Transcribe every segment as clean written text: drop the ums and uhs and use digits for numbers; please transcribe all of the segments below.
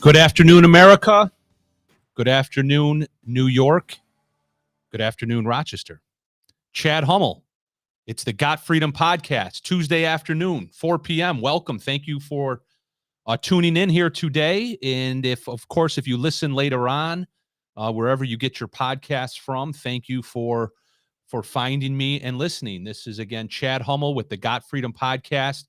Good afternoon, America. Good afternoon, New York. Good afternoon, Rochester. Chad Hummel. It's the Got Freedom Podcast, Tuesday afternoon, 4 p.m. Welcome. Thank you for tuning in here today. And if you listen later on, wherever you get your podcasts from, thank you for finding me and listening. This is, again, Chad Hummel with the Got Freedom Podcast.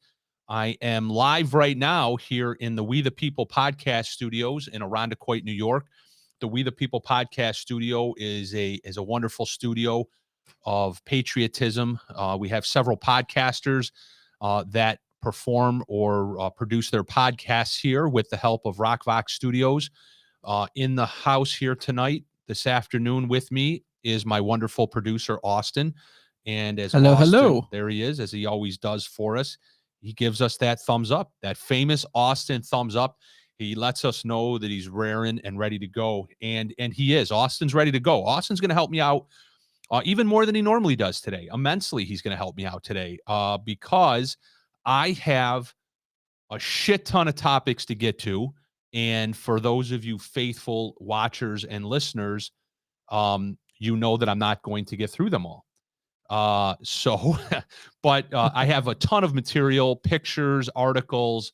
I am live right now here in the We the People podcast studios in Irondequoit, New York. The We the People podcast studio is a wonderful studio of patriotism. We have several podcasters that perform or produce their podcasts here with the help of RockVox Studios. In the house here tonight, this afternoon with me is my wonderful producer, Austin. And as hello. There he is, as he always does for us. He gives us that thumbs up, that famous Austin thumbs up. He lets us know that he's raring and ready to go. And he is. Austin's ready to go. Austin's going to help me out even more than he normally does today. Immensely, he's going to help me out today because I have a shit ton of topics to get to. And for those of you faithful watchers and listeners, you know that I'm not going to get through them all. But I have a ton of material, pictures, articles,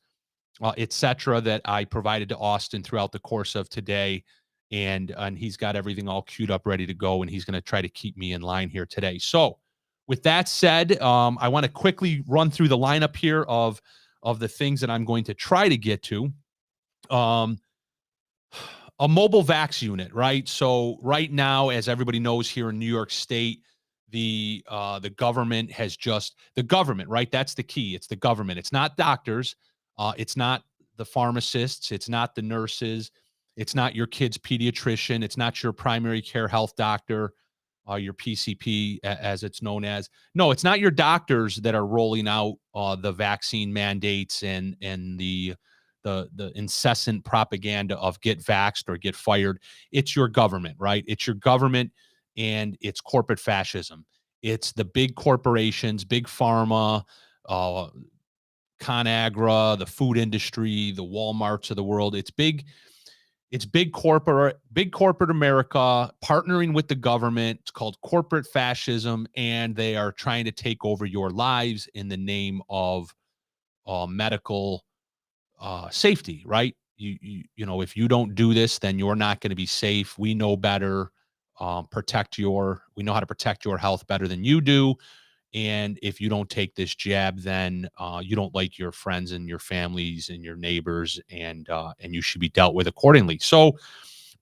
etc. that I provided to Austin throughout the course of today. And he's got everything all queued up, ready to go. And he's going to try to keep me in line here today. So with that said, I want to quickly run through the lineup here of the things that I'm going to try to get to. A mobile vax unit, right? So right now, as everybody knows here in New York State, the government has the government, right? That's the key. It's the government. It's not doctors. It's not the pharmacists. It's not the nurses. It's not your kid's pediatrician. It's not your primary care health doctor, your PCP, as it's known as. No, it's not your doctors that are rolling out the vaccine mandates and the incessant propaganda of get vaxxed or get fired. It's your government, right? It's your government. And it's corporate fascism. It's the big corporations, big pharma, ConAgra, the food industry, the Walmarts of the world. It's big corporate America partnering with the government. It's called corporate fascism, and they are trying to take over your lives in the name of medical safety, right? You know, if you don't do this, then you're not going to be safe. We know better. We know how to protect your health better than you do. And if you don't take this jab, then you don't like your friends and your families and your neighbors, and you should be dealt with accordingly. So,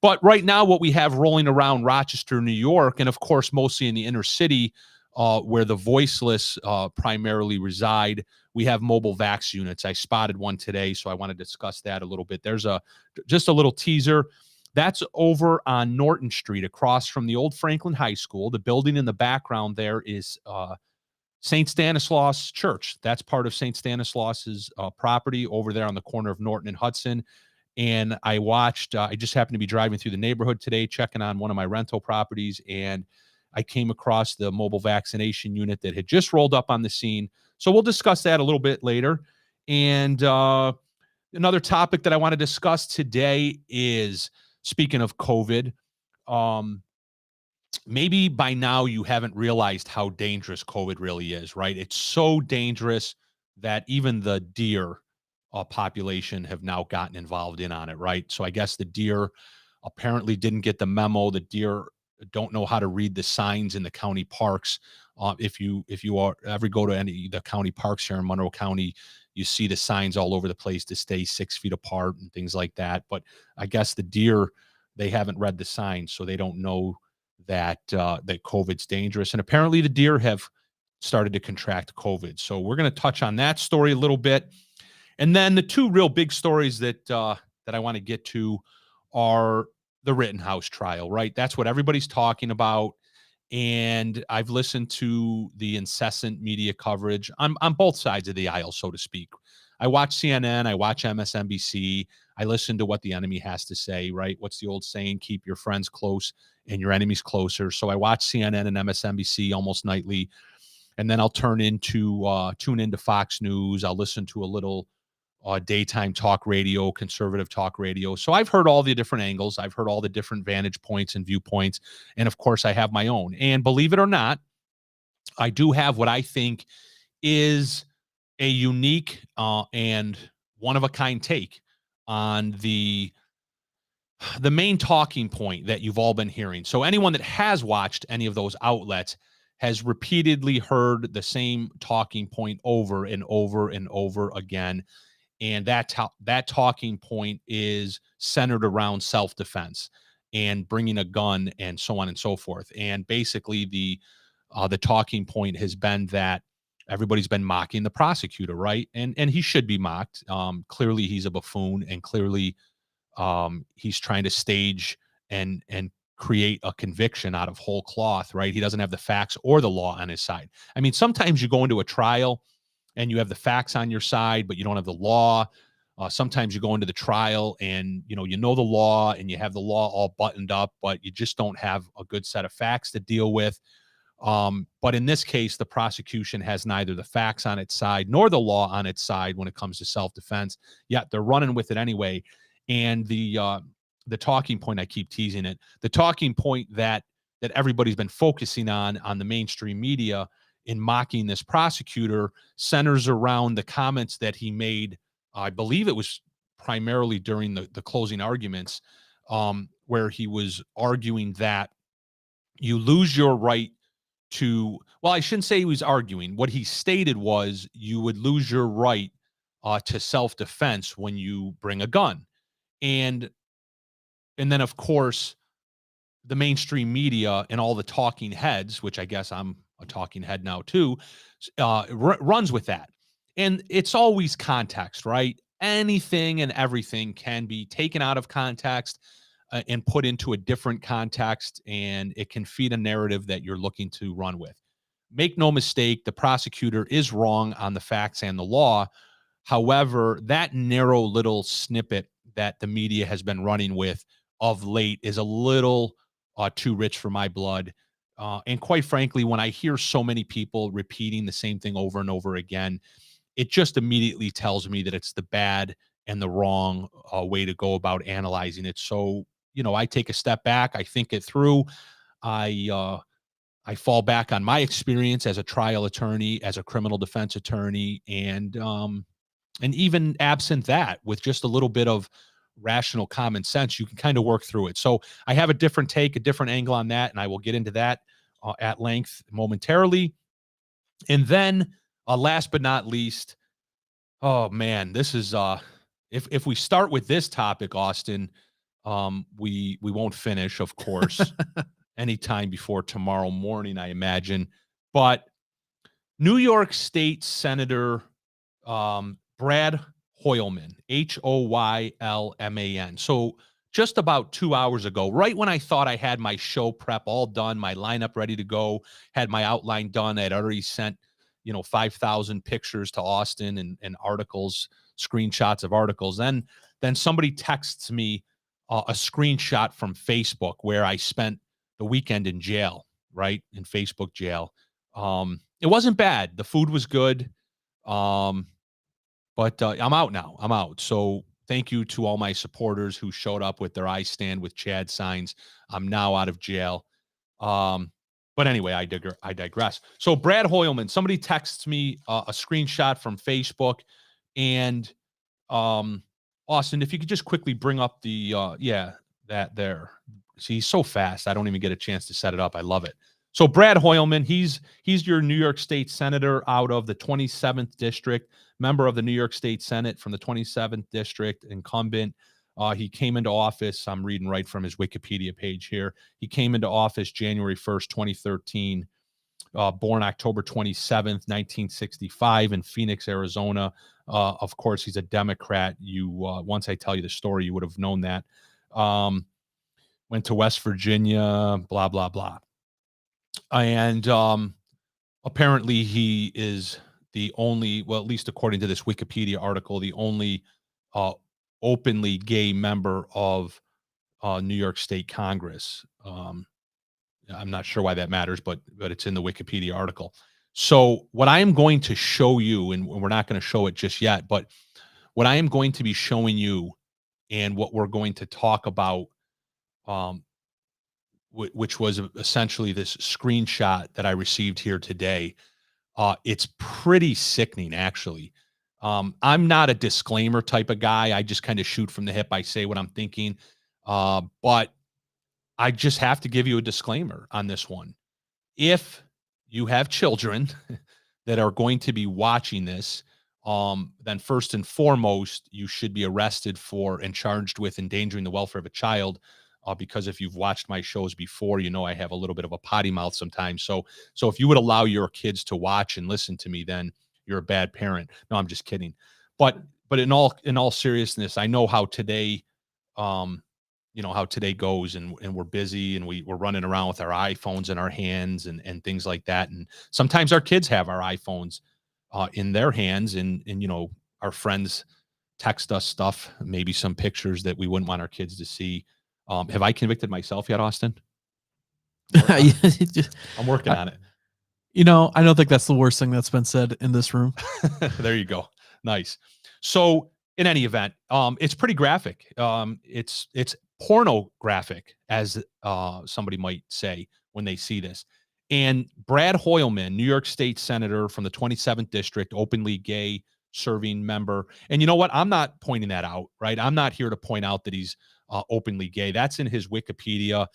but right now, what we have rolling around Rochester, New York, and of course, mostly in the inner city, where the voiceless primarily reside, we have mobile vax units. I spotted one today, so I want to discuss that a little bit. There's just a little teaser. That's over on Norton Street, across from the old Franklin High School. The building in the background there is St. Stanislaus Church. That's part of St. Stanislaus's property over there on the corner of Norton and Hudson. And I just happened to be driving through the neighborhood today, checking on one of my rental properties, and I came across the mobile vaccination unit that had just rolled up on the scene. So we'll discuss that a little bit later. And another topic that I want to discuss today is, speaking of COVID, maybe by now you haven't realized how dangerous COVID really is, right? It's so dangerous that even the deer population have now gotten involved in on it, right? So I guess the deer apparently didn't get the memo. The deer don't know how to read the signs in the county parks. If you ever go to any of the county parks here in Monroe County, you see the signs all over the place to stay 6 feet apart and things like that. But I guess the deer, they haven't read the signs, so they don't know that COVID's dangerous. And apparently the deer have started to contract COVID. So we're going to touch on that story a little bit. And then the two real big stories that I want to get to are the Rittenhouse trial, right? That's what everybody's talking about. And I've listened to the incessant media coverage on both sides of the aisle, so to speak. I watch CNN, I watch MSNBC, I listen to what the enemy has to say, right? What's the old saying? Keep your friends close and your enemies closer. So I watch CNN and MSNBC almost nightly, and then I'll tune into Fox News. I'll listen to a little daytime talk radio, conservative talk radio. So I've heard all the different angles. I've heard all the different vantage points and viewpoints. And of course, I have my own. And believe it or not, I do have what I think is a unique and one of a kind take on the main talking point that you've all been hearing. So anyone that has watched any of those outlets has repeatedly heard the same talking point over and over and over again. And that talking point is centered around self-defense and bringing a gun and so on and so forth. And basically the talking point has been that everybody's been mocking the prosecutor, right? And he should be mocked. Clearly he's a buffoon, and clearly he's trying to stage and create a conviction out of whole cloth, right? He doesn't have the facts or the law on his side. I mean, sometimes you go into a trial and you have the facts on your side, but you don't have the law. Sometimes you go into the trial and you know the law and you have the law all buttoned up, but you just don't have a good set of facts to deal with. But in this case, the prosecution has neither the facts on its side nor the law on its side when it comes to self-defense. Yet they're running with it anyway. And the talking point, I keep teasing it, the talking point that everybody's been focusing on the mainstream media in mocking this prosecutor centers around the comments that he made. I believe it was primarily during the closing arguments, where he was arguing that you lose your right to, well, I shouldn't say he was arguing. What he stated was you would lose your right to self-defense when you bring a gun. And then, of course, the mainstream media and all the talking heads, which I guess I'm a talking head now too, runs with that. And it's always context, right? Anything and everything can be taken out of context and put into a different context, and it can feed a narrative that you're looking to run with. Make no mistake, the prosecutor is wrong on the facts and the law. However, that narrow little snippet that the media has been running with of late is a little too rich for my blood. And quite frankly, when I hear so many people repeating the same thing over and over again, it just immediately tells me that it's the bad and the wrong way to go about analyzing it. So, I take a step back. I think it through. I fall back on my experience as a trial attorney, as a criminal defense attorney, and even absent that, with just a little bit of rational common sense, you can kind of work through it. So I have a different take, a different angle on that, and I will get into that at length momentarily. And then, last but not least, oh man, this is if we start with this topic, Austin, we won't finish, of course, anytime before tomorrow morning, I imagine. But New York State Senator Brad Hoyleman, Hoylman. So just about 2 hours ago, right when I thought I had my show prep all done, my lineup ready to go, had my outline done, I'd already sent 5,000 pictures to Austin and articles, screenshots of articles. Then somebody texts me a screenshot from Facebook where I spent the weekend in jail, right? In Facebook jail. It wasn't bad. The food was good. But I'm out now. I'm out. So thank you to all my supporters who showed up with their I stand with Chad signs. I'm now out of jail. But anyway, I digress. So Brad Hoyleman, somebody texts me a screenshot from Facebook, and Austin, if you could just quickly bring up the that there. See, he's so fast. I don't even get a chance to set it up. I love it. So Brad Hoyleman, he's your New York State Senator out of the 27th District, member of the New York State Senate from the 27th District, incumbent. He came into office, I'm reading right from his Wikipedia page here. He came into office January 1st, 2013, born October 27th, 1965 in Phoenix, Arizona. Of course, he's a Democrat. Once I tell you the story, you would have known that. Went to West Virginia, blah, blah, blah. And apparently he is the only, well, at least according to this Wikipedia article, the only openly gay member of New York State Congress. I'm not sure why that matters, but it's in the Wikipedia article. So what I am going to show you, and we're not going to show it just yet, but what I am going to be showing you and what we're going to talk about, um, which was essentially this screenshot that I received here today. It's pretty sickening, actually. I'm not a disclaimer type of guy. I just kind of shoot from the hip. I say what I'm thinking. But I just have to give you a disclaimer on this one. If you have children that are going to be watching this, then first and foremost, you should be arrested for and charged with endangering the welfare of a child. Because if you've watched my shows before, you know I have a little bit of a potty mouth sometimes. So if you would allow your kids to watch and listen to me, then you're a bad parent. No, I'm just kidding. But in all seriousness, I know how today, um, how today goes, and we're busy, and we're running around with our iPhones in our hands and things like that. And sometimes our kids have our iPhones in their hands, and our friends text us stuff, maybe some pictures that we wouldn't want our kids to see. Have I convicted myself yet, Austin? I'm working on it. I don't think that's the worst thing that's been said in this room. There you go. Nice. So in any event, it's pretty graphic. It's pornographic, as somebody might say when they see this. And Brad Hoyleman, New York State Senator from the 27th District, openly gay serving member. And you know what? I'm not pointing that out, right? I'm not here to point out that he's openly gay. That's in his Wikipedia.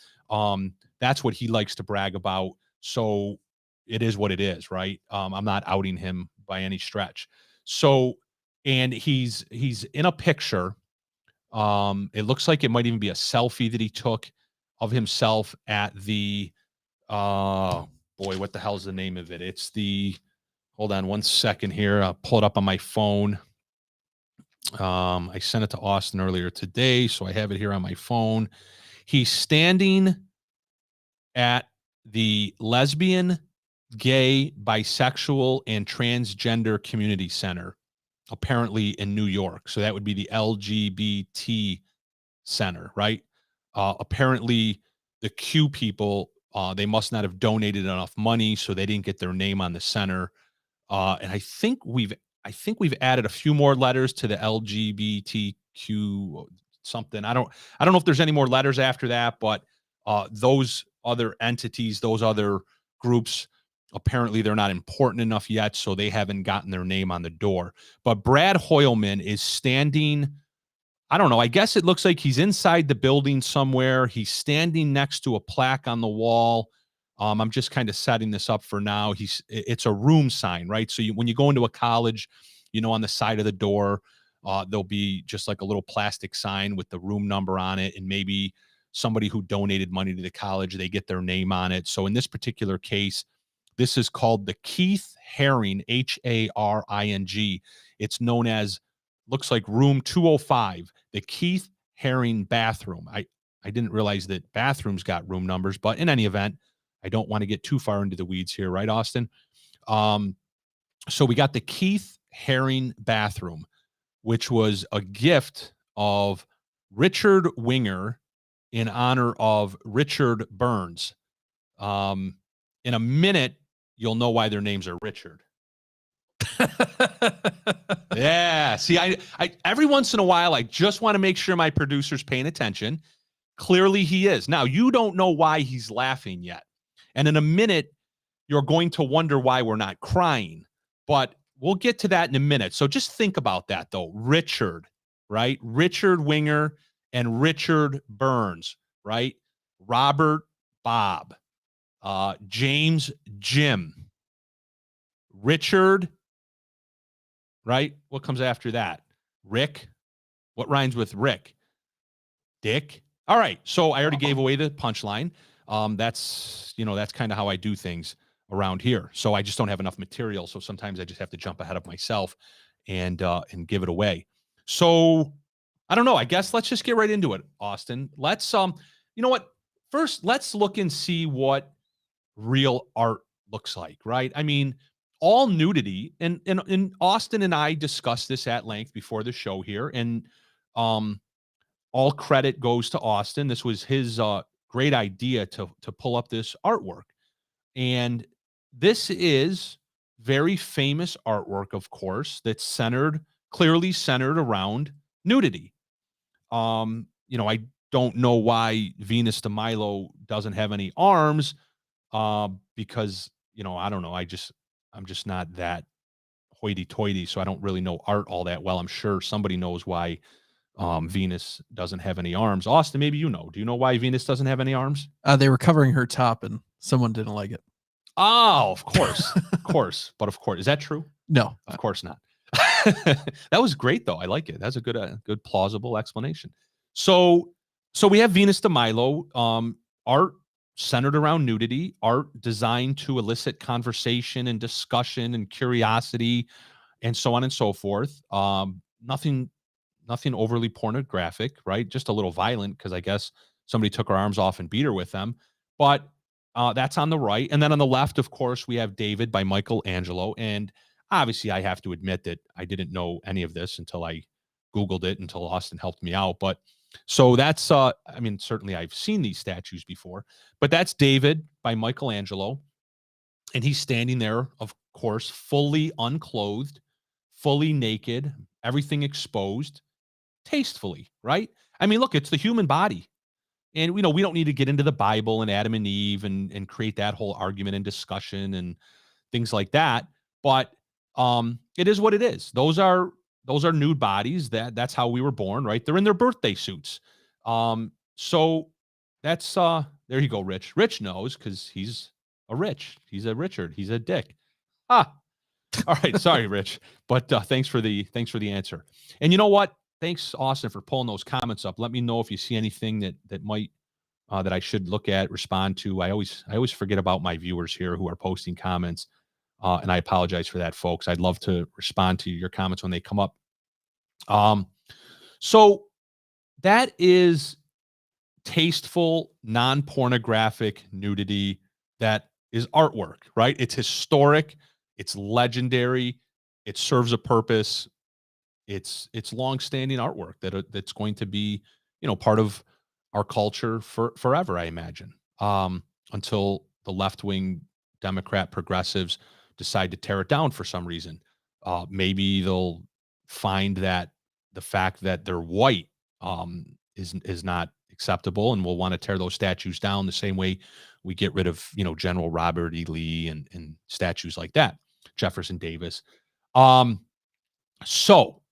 That's what he likes to brag about. So it is what it is, right? I'm not outing him by any stretch. So, and he's in a picture. It looks like it might even be a selfie that he took of himself at the, boy, what the hell's the name of it? It's the, hold on one second here. I'll pull it up on my phone. I sent it to Austin earlier today, so I have it here on my phone. He's standing at the lesbian, gay, bisexual, and transgender community center, apparently in New York. So that would be the LGBT center, right? Apparently the Q people, they must not have donated enough money, so they didn't get their name on the center. And I think we've added a few more letters to the LGBTQ something. I don't know if there's any more letters after that, but those other entities, those other groups, apparently they're not important enough yet, so they haven't gotten their name on the door. But Brad Hoyleman is standing, I don't know, I guess it looks like he's inside the building somewhere. He's standing next to a plaque on the wall. I'm just kind of setting this up for now. It's a room sign, right? So when you go into a college, on the side of the door, there'll be just like a little plastic sign with the room number on it, and maybe somebody who donated money to the college, they get their name on it. So in this particular case, this is called the Keith Haring, Haring. It's known as, looks like room 205, the Keith Haring bathroom. I didn't realize that bathrooms got room numbers, but in any event, I don't want to get too far into the weeds here, right, Austin? So we got the Keith Haring bathroom, which was a gift of Richard Winger in honor of Richard Burns. In a minute, you'll know why their names are Richard. Yeah. See, I every once in a while, I just want to make sure my producer's paying attention. Clearly he is. Now, you don't know why he's laughing yet. And in a minute, you're going to wonder why we're not crying. But we'll get to that in a minute. So just think about that, though. Richard, right? Richard Winger and Richard Burns, right? Robert, Bob, James, Jim, Richard, right? What comes after that? Rick. What rhymes with Rick? Dick. All right. So I already gave away the punchline. That's kind of how I do things around here. So I just don't have enough material. So sometimes I just have to jump ahead of myself and give it away. So I don't know. I guess let's just get right into it, Austin. Let's you know what? First, let's look and see what real art looks like, right? I mean, all nudity, and Austin and I discussed this at length before the show here, and all credit goes to Austin. This was his great idea to pull up this artwork. And this is very famous artwork, of course, that's centered clearly centered around nudity. I don't know why Venus de Milo doesn't have any arms, because, I don't know. I'm just not that hoity-toity, so I don't really know art all that well. I'm sure somebody knows why Venus doesn't have any arms. Austin, maybe you know. Do you know why Venus doesn't have any arms? They were covering her top and someone didn't like it. Oh, of course. Of course. But of course. Is that true? No. Of course not. That was great, though. I like it. That's a good plausible explanation. So we have Venus de Milo, art centered around nudity, art designed to elicit conversation and discussion and curiosity and so on and so forth. Nothing overly pornographic, right? Just a little violent because I guess somebody took her arms off and beat her with them. But that's on the right. And then on the left, of course, we have David by Michelangelo. And obviously, I have to admit that I didn't know any of this until I Googled it, until Austin helped me out. But so that's, certainly I've seen these statues before, but that's David by Michelangelo. And he's standing there, of course, fully unclothed, fully naked, everything exposed, tastefully, right? I mean, look, it's the human body. And we don't need to get into the Bible and Adam and Eve and create that whole argument and discussion and things like that. But it is what it is. Those are nude bodies. That's how we were born, right? They're in their birthday suits. So that's there you go, Rich. Rich knows because he's a Rich. He's a Richard. He's a Dick. All right. Sorry, Rich. But thanks for the answer. And you know what? Thanks, Austin, for pulling those comments up. Let me know if you see anything that might that I should look at, respond to. I always forget about my viewers here who are posting comments, and I apologize for that, folks. I'd love to respond to your comments when they come up. So that is tasteful, non-pornographic nudity that is artwork, right? It's historic, it's legendary, it serves a purpose. It's long-standing artwork that's going to be, part of our culture forever, I imagine, until the left-wing Democrat progressives decide to tear it down for some reason. Maybe they'll find that the fact that they're white is not acceptable, and we'll want to tear those statues down the same way we get rid of, General Robert E. Lee and statues like that, Jefferson Davis. So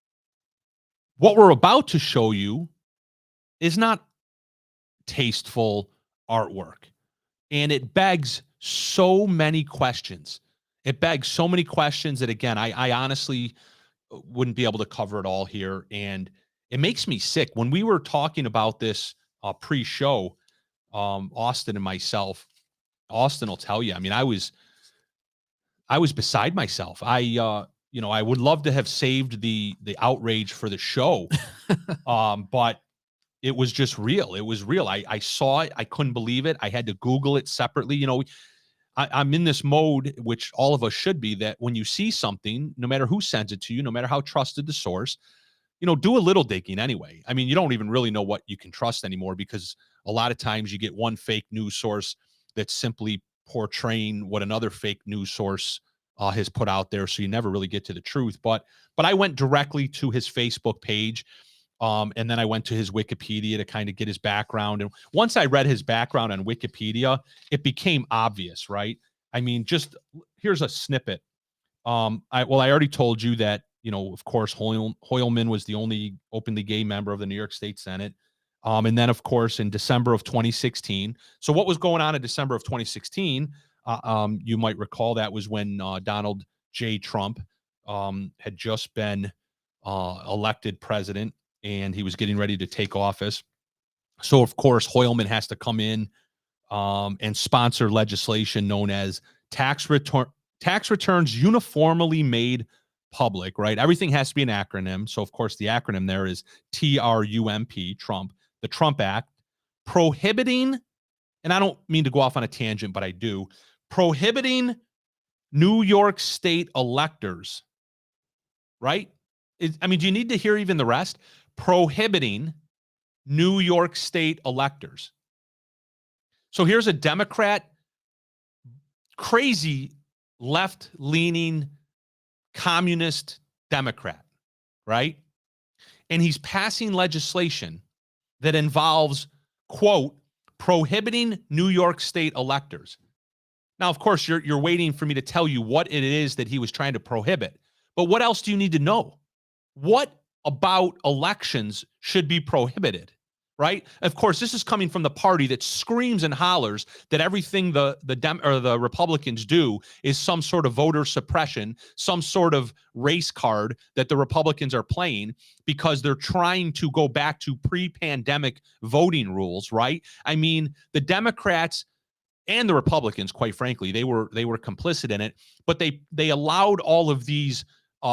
what we're about to show you is not tasteful artwork, and it begs so many questions. It begs so many questions that, again, I honestly wouldn't be able to cover it all here, and it makes me sick. When we were talking about this pre-show, Austin and myself, Austin will tell you, I mean, I was beside myself. I would love to have saved the outrage for the show, but it was just real. It was real. I saw it. I couldn't believe it. I had to Google it separately. I'm in this mode, which all of us should be, that when you see something, no matter who sends it to you, no matter how trusted the source, do a little digging anyway. I mean, you don't even really know what you can trust anymore, because a lot of times you get one fake news source that's simply portraying what another fake news source has put out there. So you never really get to the truth. But I went directly to his Facebook page. And then I went to his Wikipedia to kind of get his background. And once I read his background on Wikipedia, it became obvious, right? I mean, just here's a snippet. I already told you that, of course, Hoyleman was the only openly gay member of the New York State Senate. And then, of course, in December of 2016. So what was going on in December of 2016? You might recall that was when Donald J. Trump had just been elected president, and he was getting ready to take office. So, of course, Hoyleman has to come in and sponsor legislation known as tax returns uniformly made public, right? Everything has to be an acronym. So, of course, the acronym there is TRUMP, Trump, the Trump Act, prohibiting, and I don't mean to go off on a tangent, but I do, prohibiting New York State electors, right? Do you need to hear even the rest? Prohibiting New York State electors. So here's a Democrat, crazy left-leaning communist Democrat, right? And he's passing legislation that involves, quote, prohibiting New York State electors. Now, of course, you're waiting for me to tell you what it is that he was trying to prohibit. But what else do you need to know? What about elections should be prohibited? Right? Of course, this is coming from the party that screams and hollers that everything the Republicans do is some sort of voter suppression, some sort of race card that the Republicans are playing because they're trying to go back to pre-pandemic voting rules, right? I mean, the Democrats and the Republicans, quite frankly, they were complicit in it, but they allowed all of these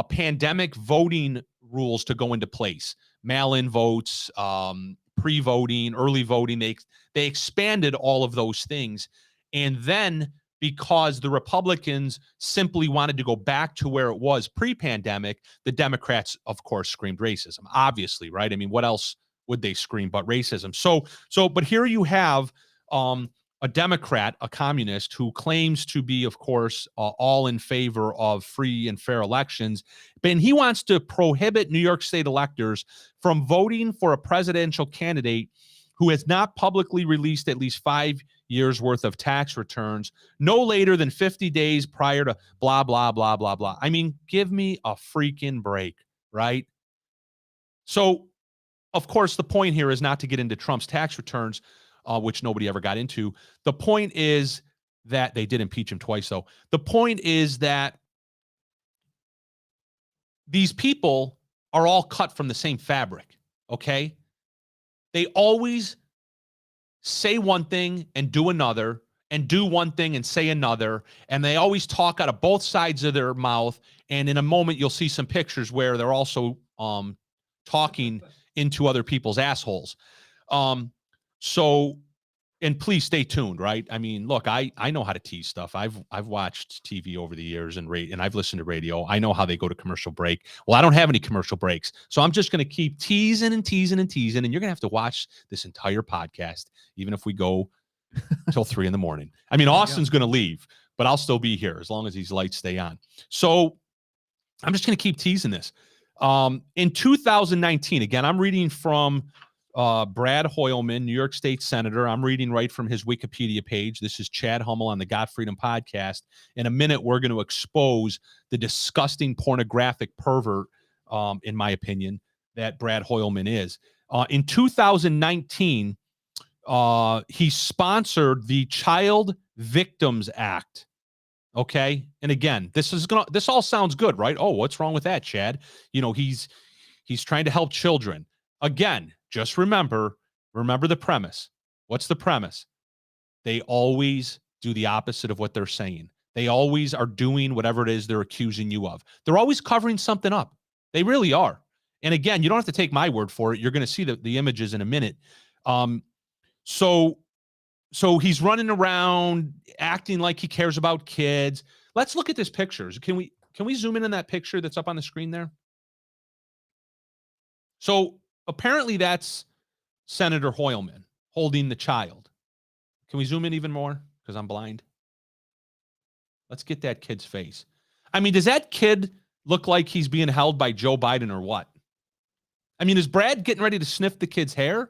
pandemic voting rules to go into place. Mail-in votes, pre-voting, early voting. They expanded all of those things. And then because the Republicans simply wanted to go back to where it was pre-pandemic, the Democrats, of course, screamed racism, obviously, right? I mean, what else would they scream but racism? But here you have a Democrat, a communist, who claims to be, of course, all in favor of free and fair elections. But he wants to prohibit New York State electors from voting for a presidential candidate who has not publicly released at least 5 years worth of tax returns no later than 50 days prior to blah, blah, blah, blah, blah. I mean, give me a freaking break, right? So, of course, the point here is not to get into Trump's tax returns, which nobody ever got into. The point is that they did impeach him twice, though. The point is that these people are all cut from the same fabric, okay? They always say one thing and do another, and do one thing and say another, and they always talk out of both sides of their mouth, and in a moment you'll see some pictures where they're also talking into other people's assholes. So, and please stay tuned, right? I mean, look, I know how to tease stuff. I've watched TV over the years and I've listened to radio. I know how they go to commercial break. Well, I don't have any commercial breaks, so I'm just going to keep teasing and teasing and teasing, and you're going to have to watch this entire podcast, even if we go till 3 a.m. I mean, Austin's going to leave, but I'll still be here as long as these lights stay on. So I'm just going to keep teasing this. In 2019, again, I'm reading from Brad Hoyleman, New York State Senator. I'm reading right from his Wikipedia page. This is Chad Hummel on the Got Freedom podcast. In a minute, we're going to expose the disgusting pornographic pervert, in my opinion, that Brad Hoyleman is. In 2019, he sponsored the Child Victims Act. Okay. And again, this all sounds good, right? Oh, what's wrong with that, Chad? You know, he's trying to help children. Again, just remember the premise. What's the premise? They always do the opposite of what they're saying. They always are doing whatever it is they're accusing you of. They're always covering something up. They really are. And again, you don't have to take my word for it. You're going to see the images in a minute. So he's running around acting like he cares about kids. Let's look at this picture. Can we zoom in on that picture that's up on the screen there? So apparently that's Senator Hoyleman holding the child. Can we zoom in even more? Because I'm blind. Let's get that kid's face. I mean, does that kid look like he's being held by Joe Biden or what? I mean, is Brad getting ready to sniff the kid's hair?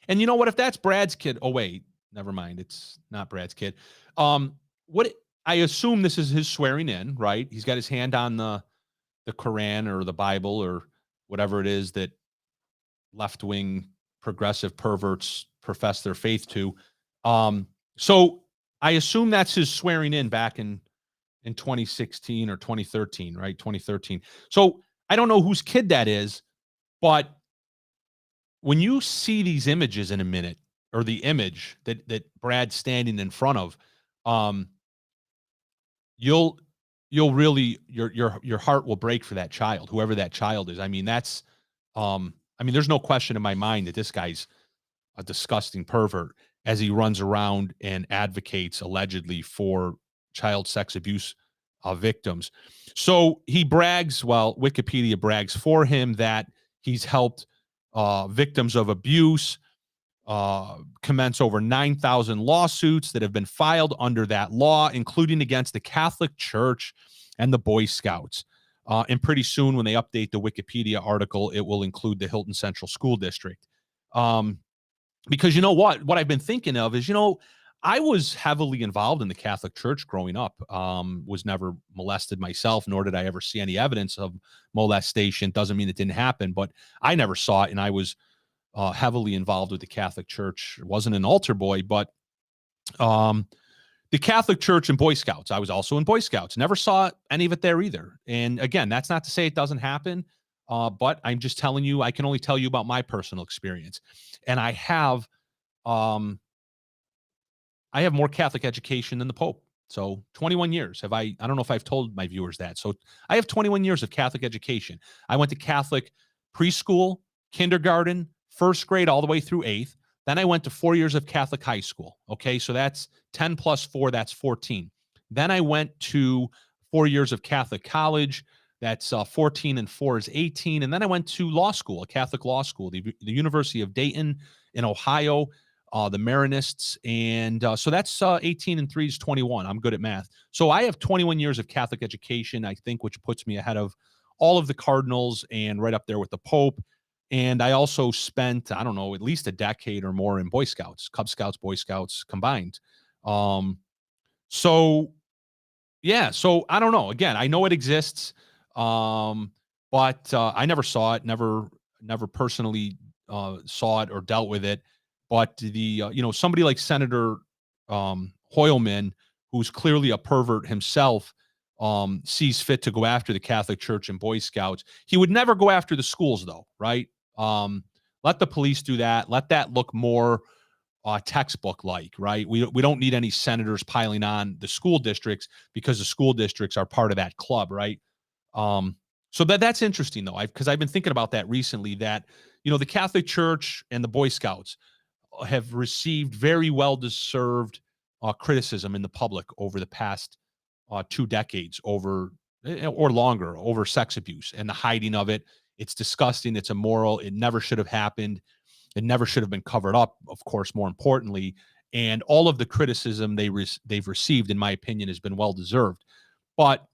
And you know what? If that's Brad's kid, oh wait, never mind. It's not Brad's kid. What I assume this is his swearing in, right? He's got his hand on the Quran or the Bible or whatever it is that left-wing progressive perverts profess their faith to. So I assume that's his swearing in back in 2016 or 2013, right? 2013. So I don't know whose kid that is, but when you see these images in a minute, or the image that Brad's standing in front of, you'll really, your heart will break for that child, whoever that child is. I mean, there's no question in my mind that this guy's a disgusting pervert as he runs around and advocates allegedly for child sex abuse victims. So he brags, Wikipedia brags for him that he's helped victims of abuse commence over 9,000 lawsuits that have been filed under that law, including against the Catholic Church and the Boy Scouts. And pretty soon, when they update the Wikipedia article, it will include the Hilton Central School District. Because you know what I've been thinking of is, I was heavily involved in the Catholic Church growing up. Was never molested myself, nor did I ever see any evidence of molestation. Doesn't mean it didn't happen, but I never saw it, and I was heavily involved with the Catholic Church. Wasn't an altar boy, but the Catholic Church and Boy Scouts. I was also in Boy Scouts. Never saw any of it there either. And again, that's not to say it doesn't happen, but I'm just telling you, I can only tell you about my personal experience. And I have more Catholic education than the Pope. So 21 years I don't know if I've told my viewers that. So I have 21 years of Catholic education. I went to Catholic preschool, kindergarten, first grade, all the way through 8th. Then I went to 4 years of Catholic high school. Okay. So that's 10 plus 4, that's 14. Then I went to 4 years of Catholic college. That's 14 and 4 is 18. And then I went to law school, a Catholic law school, the University of Dayton in Ohio, the Marinists. And so that's 18 and 3 is 21. I'm good at math. So I have 21 years of Catholic education, I think, which puts me ahead of all of the cardinals and right up there with the Pope. And I also spent, I don't know, at least a decade or more in Boy Scouts, Cub Scouts, Boy Scouts combined. So yeah, so I don't know. Again, I know it exists, but I never saw it, never personally saw it or dealt with it. But the somebody like Senator Hoyleman, who's clearly a pervert himself, sees fit to go after the Catholic Church and Boy Scouts. He would never go after the schools, though, right? Let the police do that. Let that look more textbook like, right? We don't need any senators piling on the school districts because the school districts are part of that club, right? So that's interesting, though, because I've been thinking about that recently, that the Catholic Church and the Boy Scouts have received very well-deserved criticism in the public over the past 2 decades or longer over sex abuse and the hiding of it. It's disgusting. It's immoral. It never should have happened. It never should have been covered up, of course, more importantly. And all of the criticism they've received, in my opinion, has been well-deserved. But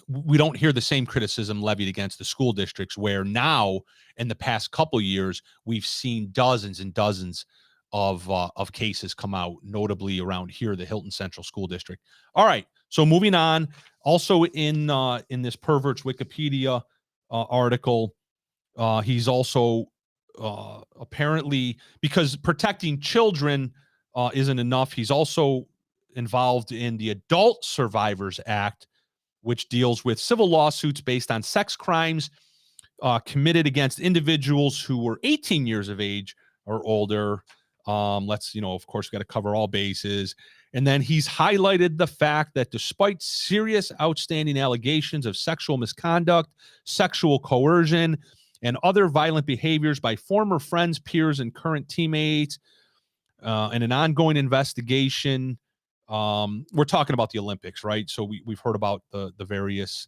we don't hear the same criticism levied against the school districts, where now in the past couple years, we've seen dozens and dozens of cases come out, notably around here, the Hilton Central School District. All right. So moving on, also in this pervert's Wikipedia article, he's also apparently, because protecting children isn't enough, he's also involved in the Adult Survivors Act, which deals with civil lawsuits based on sex crimes committed against individuals who were 18 years of age or older. Of course, we got to cover all bases. And then he's highlighted the fact that despite serious outstanding allegations of sexual misconduct, sexual coercion, and other violent behaviors by former friends, peers, and current teammates, and an ongoing investigation. We're talking about the Olympics, right? So we've heard about the various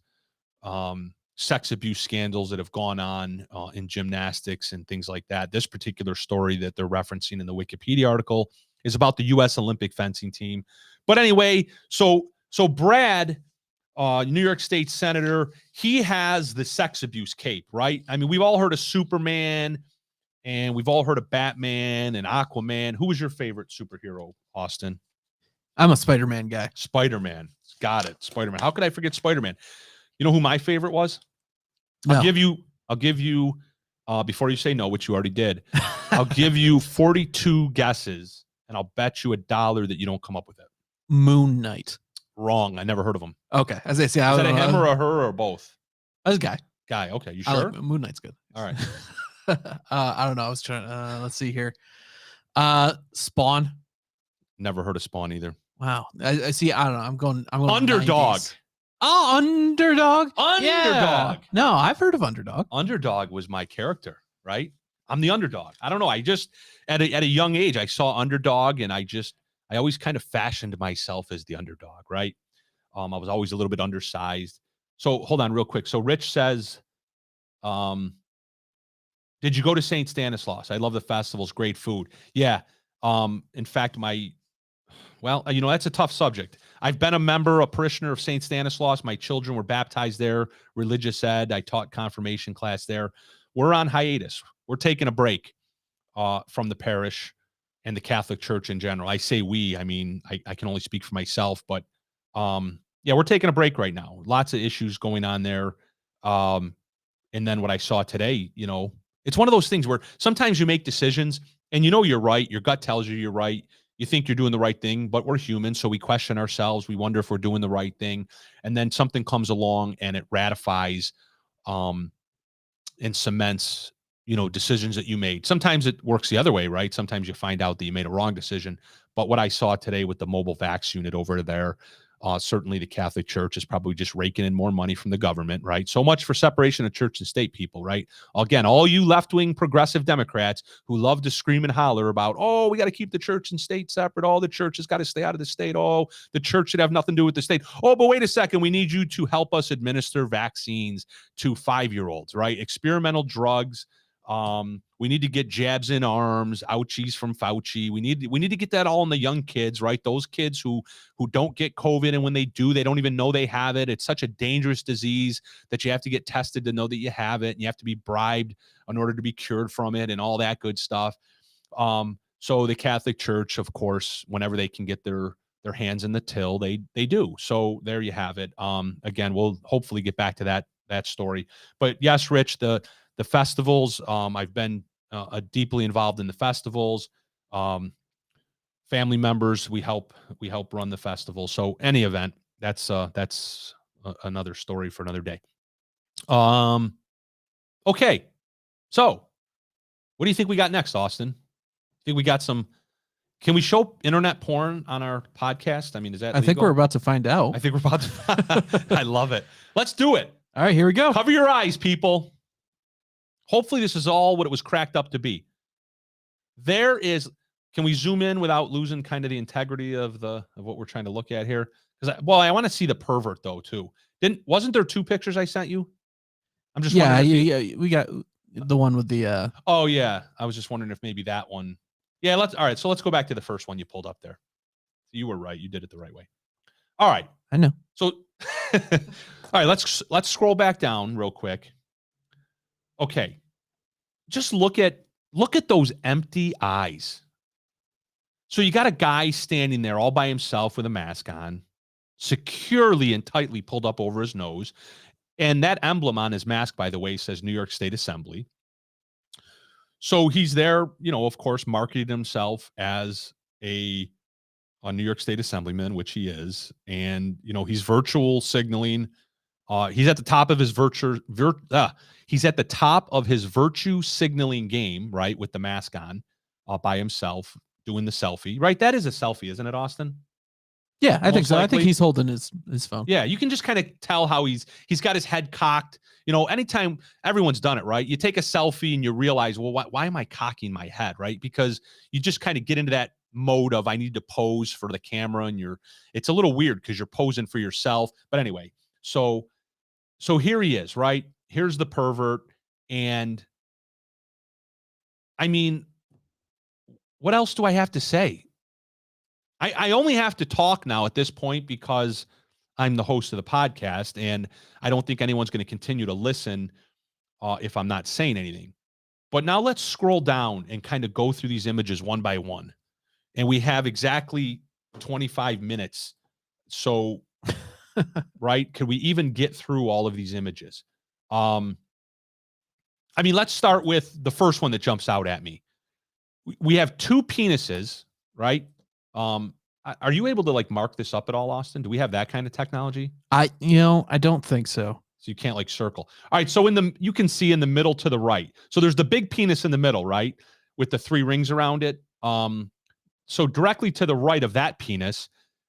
sex abuse scandals that have gone on in gymnastics and things like that. This particular story that they're referencing in the Wikipedia article is about the U.S. Olympic fencing team. But anyway, so Brad, New York State Senator, he has the sex abuse cape, right? I mean, we've all heard of Superman, and we've all heard of Batman and Aquaman. Who was your favorite superhero, Austin? I'm a Spider-Man guy. Spider-Man. Got it. Spider-Man. How could I forget Spider-Man? You know who my favorite was? No. I'll give you before you say no, which you already did, I'll give you 42 guesses, and I'll bet you $1 that you don't come up with it. Moon Knight. Wrong. I never heard of him. Okay. As I say, Is that a him or a her or both? I was a guy. Guy. Okay. You sure? Moon Knight's good. All right. I don't know. I was trying. Let's see here. Spawn. Never heard of Spawn either. Wow. I see. I don't know. I'm going Underdog. 90s. Oh, Underdog. Underdog. Yeah. No, I've heard of Underdog. Underdog was my character, right? I'm the underdog. I don't know. I just at a young age, I saw Underdog, and I always kind of fashioned myself as the underdog, right? I was always a little bit undersized. So hold on real quick. So Rich says, did you go to St. Stanislaus? I love the festivals. Great food. Yeah. In fact, that's a tough subject. I've been a member, a parishioner of St. Stanislaus. My children were baptized there, religious ed. I taught confirmation class there. We're on hiatus. We're taking a break from the parish and the Catholic Church in general. I say we, I mean, I can only speak for myself, but yeah, we're taking a break right now. Lots of issues going on there. And then what I saw today, you know, it's one of those things where sometimes you make decisions and you know you're right. Your gut tells you you're right. You think you're doing the right thing, but we're human, so we question ourselves. We wonder if we're doing the right thing. And then something comes along and it ratifies and cements, you know, decisions that you made. Sometimes it works the other way, right? Sometimes you find out that you made a wrong decision. But what I saw today with the mobile vax unit over there, certainly the Catholic Church is probably just raking in more money from the government, right? So much for separation of church and state, people, right? Again, all you left-wing progressive Democrats who love to scream and holler about, oh, we got to keep the church and state separate. All the church has got to stay out of the state. Oh, the church should have nothing to do with the state. Oh, but wait a second. We need you to help us administer vaccines to 5-year-olds, right? Experimental drugs. We need to get jabs in arms, ouchies from Fauci. We need to get that all in the young kids, right? Those kids who don't get COVID, and when they do, they don't even know they have it. It's such a dangerous disease that you have to get tested to know that you have it, and you have to be bribed in order to be cured from it and all that good stuff. So the Catholic Church, of course, whenever they can get their hands in the till, they do. So there you have it. Again, we'll hopefully get back to that story. But yes, Rich, the festivals, I've been deeply involved in the festivals. Family members, we help run the festival. So any event, that's another story for another day. Okay. So what do you think we got next, Austin? Think we got some, can we show internet porn on our podcast? I mean, is that legal? I think we're about to find out. I think we're about to. I love it. Let's do it. All right, here we go. Cover your eyes, people. Hopefully this is all what it was cracked up to be. There is, can we zoom in without losing kind of the integrity of what we're trying to look at here? Because I want to see the pervert though too. Wasn't there 2 pictures I sent you? I'm just wondering. We got the one with the Oh yeah, I was just wondering if maybe that one. Yeah, all right, so let's go back to the first one you pulled up there. You were right. You did it the right way. All right. I know. So all right, let's scroll back down real quick. Okay. Just look at those empty eyes. So you got a guy standing there all by himself with a mask on, securely and tightly pulled up over his nose. And that emblem on his mask, by the way, says New York State Assembly. So he's there, you know, of course, marketing himself as a New York State Assemblyman, which he is. And, you know, he's virtual signaling. He's at the top of his virtue signaling game, right, with the mask on, by himself doing the selfie, right? That is a selfie, isn't it, Austin? Yeah, I think so. I think he's holding his phone. Yeah, you can just kind of tell how he's got his head cocked. You know, anytime, everyone's done it, right? You take a selfie and you realize, well, why am I cocking my head, right? Because you just kind of get into that mode of I need to pose for the camera, and it's a little weird because you're posing for yourself. But anyway, so here he is, right? Here's the pervert. And I mean, what else do I have to say? I only have to talk now at this point because I'm the host of the podcast, and I don't think anyone's going to continue to listen if I'm not saying anything. But now let's scroll down and kind of go through these images one by one. And we have exactly 25 minutes. So, right, could we even get through all of these images? I mean, let's start with the first one that jumps out at me. We have 2 penises, right? Are you able to like mark this up at all, Austin? Do we have that kind of technology? I don't think so. So you can't like circle. All right. So you can see in the middle to the right. So there's the big penis in the middle, right? With the 3 rings around it. So directly to the right of that penis,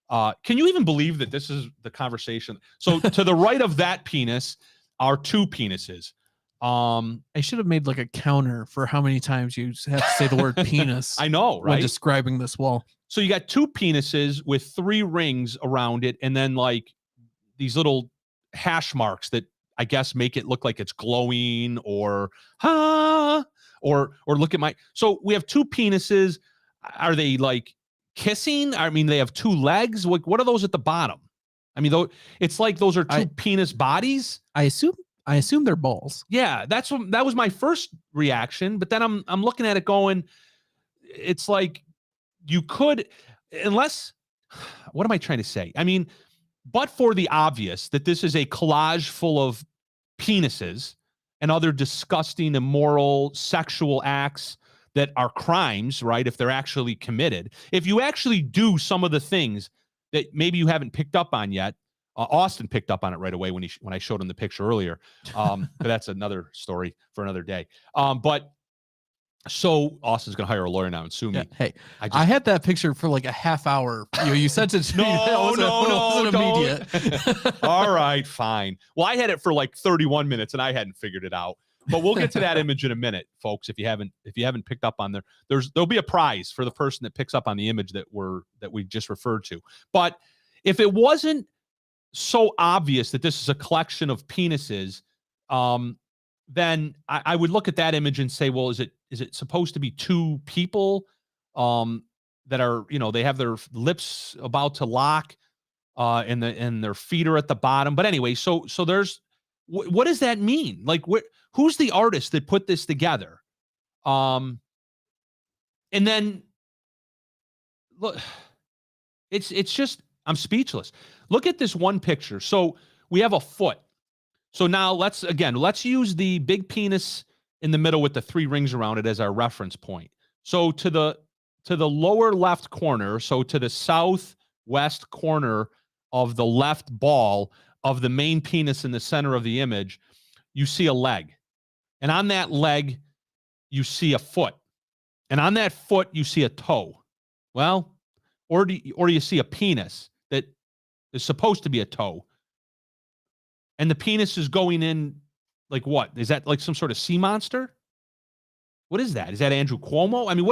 can you even believe that this is the conversation? So to the right of that penis are 2 penises. I should have made like a counter for how many times you have to say the word penis. I know, right? When describing this wall. So you got 2 penises with 3 rings around it, and then like these little hash marks that I guess make it look like it's glowing, or or look at my. So we have 2 penises. Are they like kissing? I mean, they have two legs. What are those at the bottom? I mean, though it's like those are two penis bodies. I assume they're balls. Yeah, that was my first reaction. But then I'm looking at it going, it's like you could, unless, what am I trying to say? I mean, but for the obvious that this is a collage full of penises and other disgusting, immoral, sexual acts that are crimes, right? If they're actually committed, if you actually do some of the things that maybe you haven't picked up on yet, Austin picked up on it right away when I showed him the picture earlier. But that's another story for another day. But so Austin's gonna hire a lawyer now and sue me. Yeah, hey, I had that picture for like a half hour. You sent it to me. No, wasn't immediate. All right, fine. Well, I had it for like 31 minutes and I hadn't figured it out. But we'll get to that image in a minute, folks. If you haven't picked up on there'll be a prize for the person that picks up on the image that we just referred to. But if it wasn't so obvious that this is a collection of penises, then I would look at that image and say, well, is it supposed to be two people that are, they have their lips about to lock and their feet are at the bottom. But anyway, so there's what does that mean? Like, who's the artist that put this together? And then look, it's just, I'm speechless. Look at this one picture. So we have a foot. So now let's use the big penis in the middle with the three rings around it as our reference point. So to the lower left corner, so to the southwest corner of the left ball of the main penis in the center of the image, you see a leg. And on that leg, you see a foot. And on that foot, you see a toe. Well, or do you see a penis that is supposed to be a toe? And the penis is going in like what? Is that like some sort of sea monster? What is that? Is that Andrew Cuomo? I mean,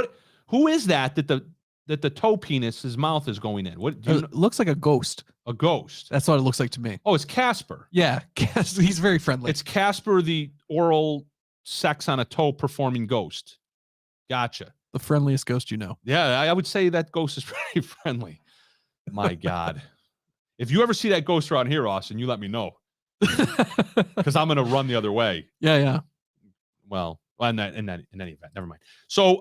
who is that the toe penis, his mouth is going in? What do you know? It looks like a ghost. A ghost. That's what it looks like to me. Oh, it's Casper. Yeah, he's very friendly. It's Casper, the oral sex on a toe performing ghost. Gotcha. The friendliest ghost you know. Yeah, I would say that ghost is pretty friendly. My God. If you ever see that ghost around here, Austin, you let me know. Because I'm going to run the other way. Yeah. Well, in any event, never mind. So,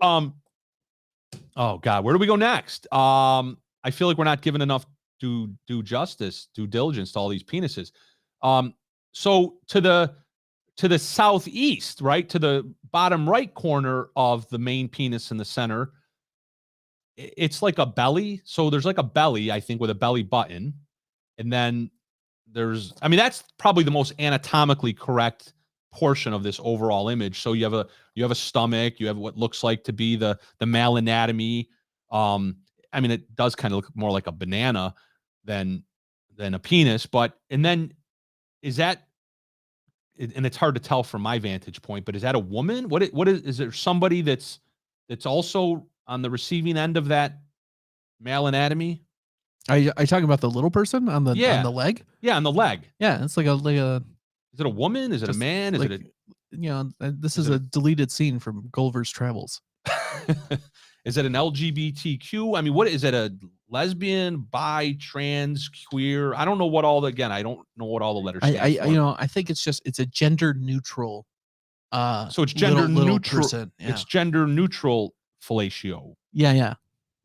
oh God, where do we go next? I feel like we're not giving enough due diligence to all these penises. So to the southeast, right, to the bottom right corner of the main penis in the center, it's like a belly. So there's like a belly, I think, with a belly button, and then that's probably the most anatomically correct portion of this overall image. So you have a stomach, you have what looks like to be the male anatomy. It does kind of look more like a banana than a penis, and then is that, and it's hard to tell from my vantage point, but is that a woman? What is there somebody that's also on the receiving end of that male anatomy? Are you talking about the little person on the leg? Yeah, on the leg. Yeah, it's like a. Is it a woman? Is it a man? Is it this is a deleted scene from Gulliver's Travels. Is it an LGBTQ? I mean, what is it? A lesbian, bi, trans, queer? I don't know what all I don't know what all the letters stand for. I think it's a gender neutral. So it's gender neutral. Person, yeah. It's gender neutral fellatio. Yeah.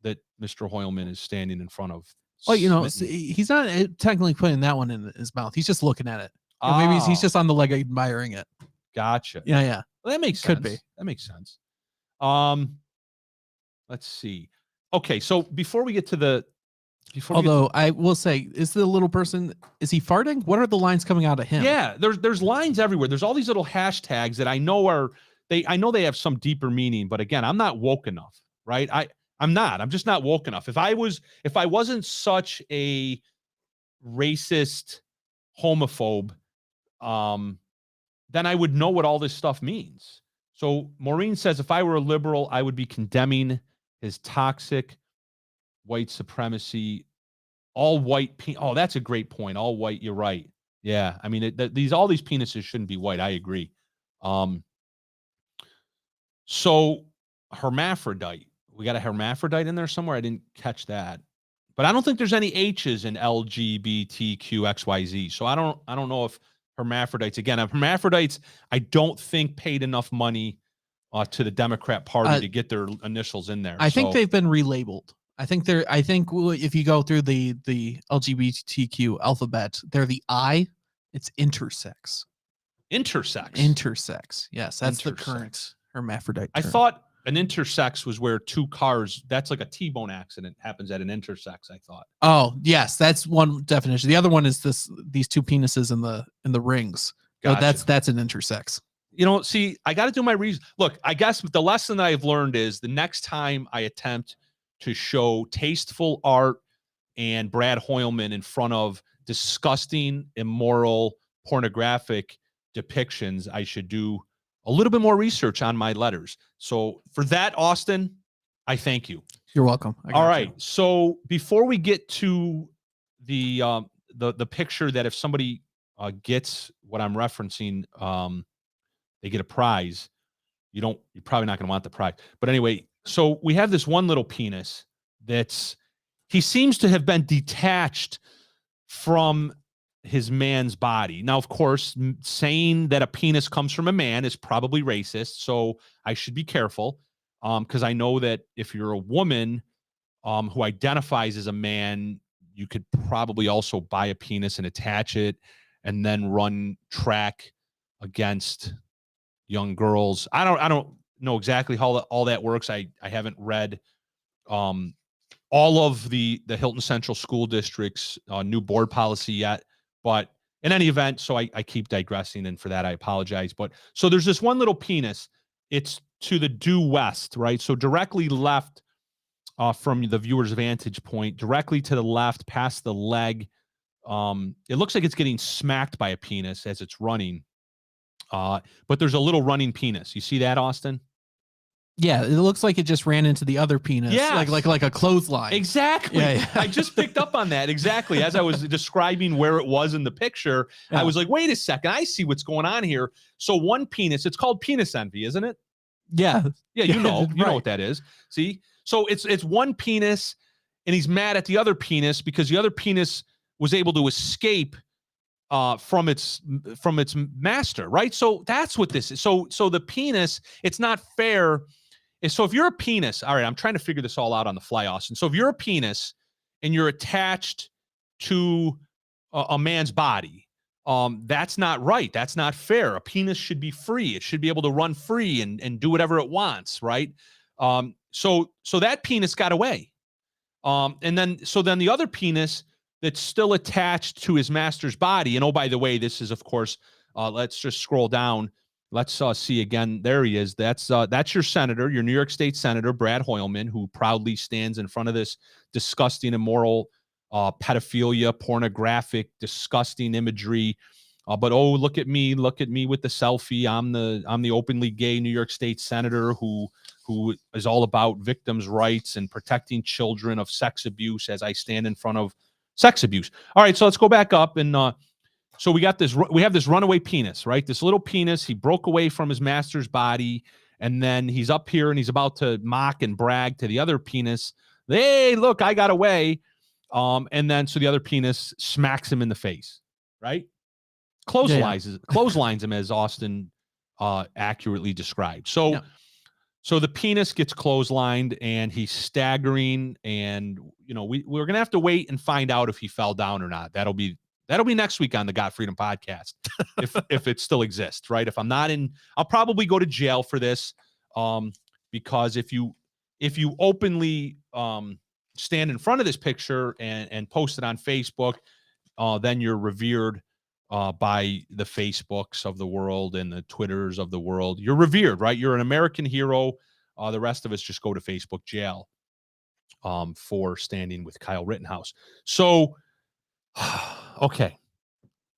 That Mr. Hoyleman is standing in front of. Well, he's not technically putting that one in his mouth. He's just looking at it. Maybe he's just on the leg admiring it. Gotcha. Yeah. Well, that makes sense. Could be. That makes sense. Let's see. Okay, so before we get to the, I will say, is the little person, is he farting? What are the lines coming out of him? Yeah, there's lines everywhere. There's all these little hashtags that I know they have some deeper meaning, but again, I'm not woke enough, right? I'm just not woke enough. If I wasn't such a racist homophobe, then I would know what all this stuff means. So Maureen says, if I were a liberal, I would be condemning his toxic white supremacy, all white. Oh, that's a great point. All white. You're right. Yeah. I mean, all these penises shouldn't be white. I agree. So hermaphrodite. we got a hermaphrodite in there somewhere. I didn't catch that, but I don't think there's any H's in LGBTQXYZ. So I don't know if hermaphrodites, again, hermaphrodites, I don't think paid enough money to the Democrat Party to get their initials in there. I think they've been relabeled. I think if you go through the LGBTQ alphabet, they're the I. It's intersex. Intersex. Yes, that's the current hermaphrodite term. I thought an intersex was where two cars, that's like a T-bone accident happens at an intersex, I thought. Oh, yes, that's one definition. The other one is these two penises in the rings. Gotcha. So that's an intersex. See, I got to do my reason. Look, I guess the lesson that I've learned is the next time I attempt to show tasteful art and Brad Hoyleman in front of disgusting, immoral, pornographic depictions, I should do a little bit more research on my letters. So for that, Austin, I thank you. You're welcome. All right. So before we get to the picture that if somebody gets what I'm referencing, they get a prize. You're probably not going to want the prize. But anyway, so we have this one little penis he seems to have been detached from his man's body. Now, of course, saying that a penis comes from a man is probably racist, so I should be careful, because I know that if you're a woman who identifies as a man, you could probably also buy a penis and attach it and then run track against young girls. I don't know exactly how all that works. I haven't read all of the Hilton Central School District's new board policy yet. But in any event, so I keep digressing, and for that I apologize. But so there's this one little penis. It's to the due west, right? So directly left from the viewer's vantage point, directly to the left, past the leg. It looks like it's getting smacked by a penis as it's running. But there's a little running penis. You see that, Austin? Yeah, it looks like it just ran into the other penis. Yeah, like a clothesline. Exactly. Yeah. I just picked up on that exactly as I was describing where it was in the picture. Yeah. I was like, wait a second, I see what's going on here. So one penis, it's called penis envy, isn't it? Yeah. Yeah, you know what that is. See? So it's one penis, and he's mad at the other penis because the other penis was able to escape from its master, right? So that's what this is. So the penis, it's not fair. So if you're a penis, all right, I'm trying to figure this all out on the fly, Austin. So if you're a penis and you're attached to a man's body, that's not right. That's not fair. A penis should be free. It should be able to run free and do whatever it wants, right? So that penis got away. And then the other penis that's still attached to his master's body. And oh, by the way, this is, of course, let's just scroll down. Let's see again. There he is. That's your senator, your New York State Senator, Brad Hoyleman, who proudly stands in front of this disgusting, immoral, pedophilia, pornographic, disgusting imagery. But oh, look at me with the selfie. I'm the openly gay New York State Senator who is all about victims' rights and protecting children of sex abuse as I stand in front of sex abuse. All right, so let's go back up and so we have this runaway penis, right? This little penis, he broke away from his master's body, and then he's up here and he's about to mock and brag to the other penis. Hey, look, I got away. And then so the other penis smacks him in the face, right? Clotheslines him, as Austin accurately described. So the penis gets clotheslined and he's staggering, and we're gonna have to wait and find out if he fell down or not. That'll be next week on the Got Freedom podcast, if it still exists, right? If I'm not in, I'll probably go to jail for this, because if you openly stand in front of this picture and post it on Facebook, then you're revered by the Facebooks of the world and the Twitters of the world. You're revered, right? You're an American hero. The rest of us just go to Facebook jail for standing with Kyle Rittenhouse. So, okay.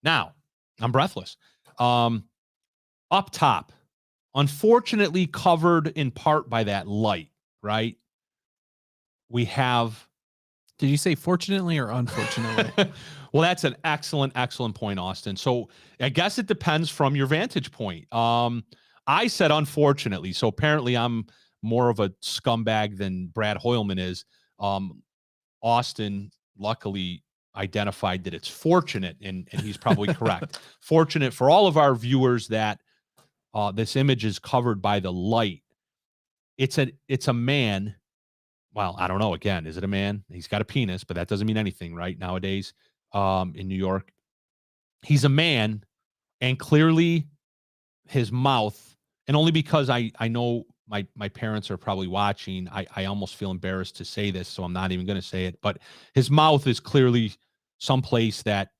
Now, I'm breathless. Up top, unfortunately covered in part by that light, right? We have... Did you say fortunately or unfortunately? Well, that's an excellent point, Austin. So I guess it depends from your vantage point. I said unfortunately, so apparently I'm more of a scumbag than Brad Hoyleman is. Austin luckily identified that it's fortunate, and he's probably correct. Fortunate for all of our viewers that this image is covered by the light. It's a man. Well, I don't know. Again, is it a man? He's got a penis, but that doesn't mean anything, right? Nowadays, in New York, he's a man, and clearly his mouth, and only because I know my parents are probably watching, I almost feel embarrassed to say this, so I'm not even going to say it, but his mouth is clearly someplace that,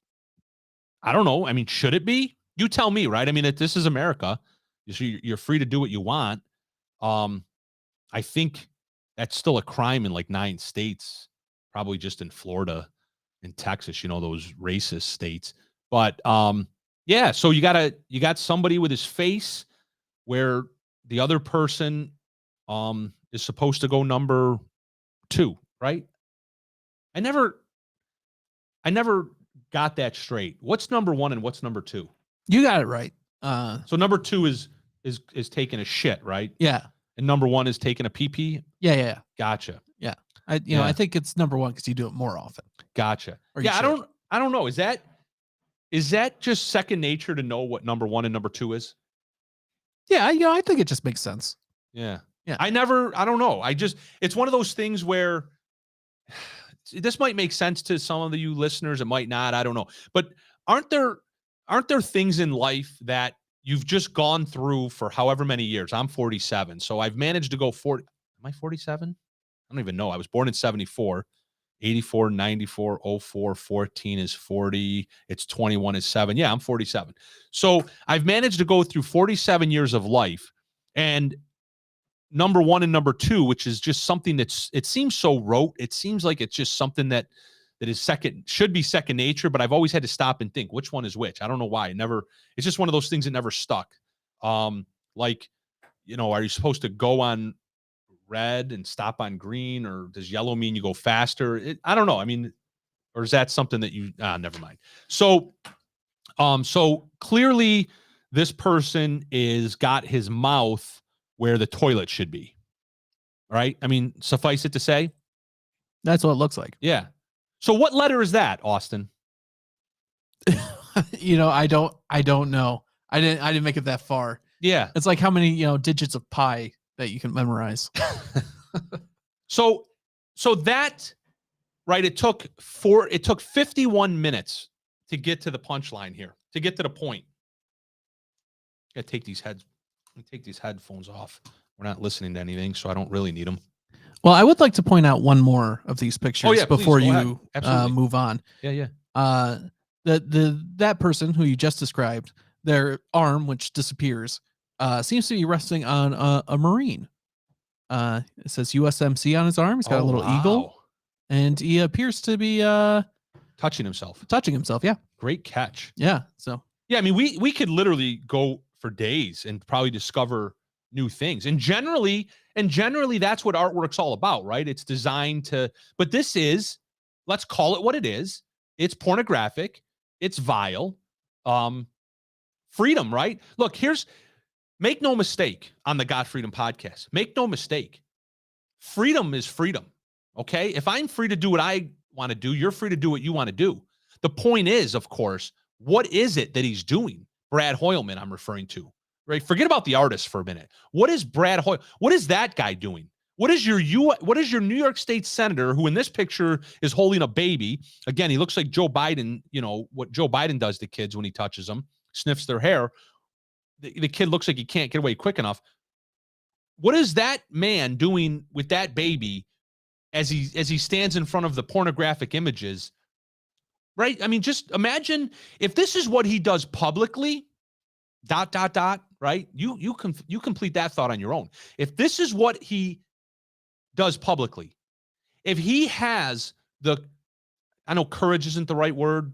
I don't know. I mean, should it be? You tell me, right? I mean, this is America. You're free to do what you want. I think that's still a crime in like 9 states, probably just in Florida and Texas, those racist states. But yeah, so you got somebody with his face where the other person is supposed to go number 2, right? I never got that straight. What's number 1 and what's number 2? You got it right. So number 2 is taking a shit, right? Yeah. And number 1 is taking a pee-pee? Yeah. Gotcha. Yeah. I think it's number 1 because you do it more often. Gotcha. Yeah, I don't know. Is that just second nature to know what number 1 and number 2 is? Yeah, I think it just makes sense. Yeah. Yeah. I don't know. It's one of those things where this might make sense to some of you listeners. It might not. I don't know. But aren't there things in life that you've just gone through for however many years? I'm 47. So I've managed to go 40. Am I 47? I don't even know. I was born in 74, 84, 94, 04, 14 is 40. It's 21 is 7. Yeah, I'm 47. So I've managed to go through 47 years of life, and number 1 and number 2, which is just something it seems so rote. It seems like it's just something that is should be second nature, but I've always had to stop and think which one is which. I don't know why. It's just one of those things that never stuck. Like, are you supposed to go on red and stop on green, or does yellow mean you go faster? I don't know. I mean, or is that something that never mind. So clearly this person is got his mouth where the toilet should be. Right? I mean, suffice it to say, that's what it looks like. Yeah. So what letter is that, Austin? I don't know. I didn't make it that far. Yeah. It's like how many, digits of pi that you can memorize. So that, right, it took 51 minutes to get to the punchline here, to get to the point. Got to take these headphones off. We're not listening to anything, so I don't really need them. Well, I would like to point out one more of these pictures before you move on. Yeah. That person who you just described, their arm, which disappears, seems to be resting on a Marine. It says USMC on his arm. He's got a little eagle, and he appears to be touching himself. Yeah. Great catch. Yeah. So yeah, I mean, we could literally go for days and probably discover new things. And generally that's what artwork's all about, right? It's designed to, but this is, let's call it what it is. It's pornographic. It's vile. Freedom, right? Look, make no mistake on the Got Freedom podcast. Make no mistake. Freedom is freedom. Okay. If I'm free to do what I want to do, you're free to do what you want to do. The point is, of course, what is it that he's doing? Brad Hoyleman, I'm referring to. Right? Forget about the artist for a minute. What is Brad Hoyleman? What is that guy doing? What is your New York State senator, who in this picture is holding a baby? Again, he looks like Joe Biden, what Joe Biden does to kids when he touches them, sniffs their hair. The kid looks like he can't get away quick enough. What is that man doing with that baby as he stands in front of the pornographic images? Right? I mean, just imagine if this is what he does publicly, ... right? You complete that thought on your own. If this is what he does publicly, if he has I know courage isn't the right word,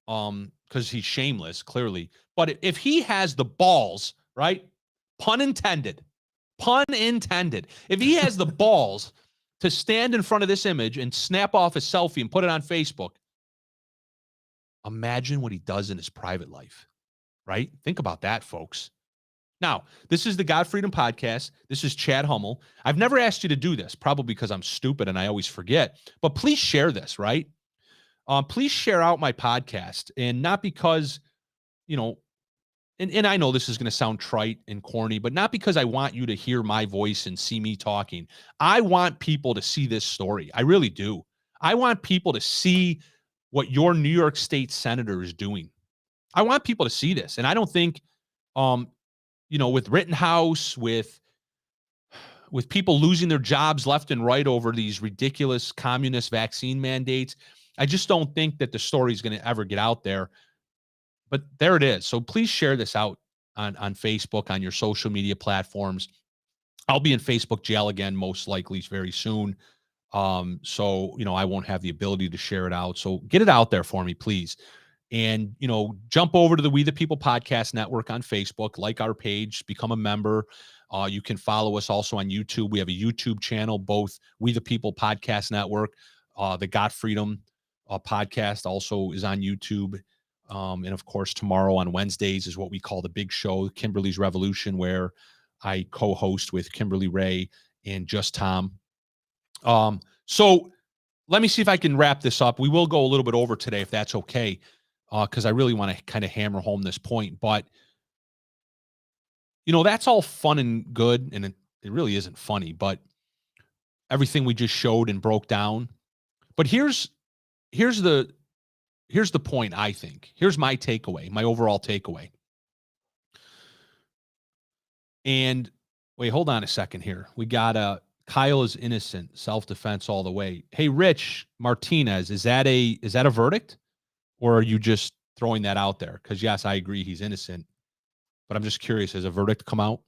because he's shameless, clearly, but if he has the balls, right? Pun intended. If he has the balls to stand in front of this image and snap off a selfie and put it on Facebook, imagine what he does in his private life. Right? Think about that, folks. Now, this is the God Freedom Podcast. This is Chad Hummel. I've never asked you to do this, probably because I'm stupid and I always forget, but please share this, right? Please share out my podcast, and not because, you know, and I know this is going to sound trite and corny, but not because I want you to hear my voice and see me talking. I want people to see this story. I really do. I want people to see what your New York State senator is doing. I want people to see this. And I don't think, with Rittenhouse, with people losing their jobs left and right over these ridiculous communist vaccine mandates, I just don't think that the story is going to ever get out there. But there it is. So please share this out on Facebook, on your social media platforms. I'll be in Facebook jail again, most likely very soon. So, I won't have the ability to share it out. So get it out there for me, please. And, jump over to the We the People Podcast Network on Facebook, like our page, become a member. You can follow us also on YouTube. We have a YouTube channel, both We the People Podcast Network, the Got Freedom podcast also is on YouTube. And of course, tomorrow on Wednesdays is what we call the big show, Kimberly's Revolution, where I co-host with Kimberly Ray and Just Tom. So let me see if I can wrap this up. We will go a little bit over today, if that's okay, because I really want to kind of hammer home this point. But, that's all fun and good, and it really isn't funny, but everything we just showed and broke down. But here's the point, I think. Here's my takeaway, my overall takeaway. And wait, hold on a second here. We got Kyle is innocent, self-defense all the way. Hey, Rich Martinez, is that a verdict? Or are you just throwing that out there? Because yes, I agree he's innocent. But I'm just curious, has a verdict come out?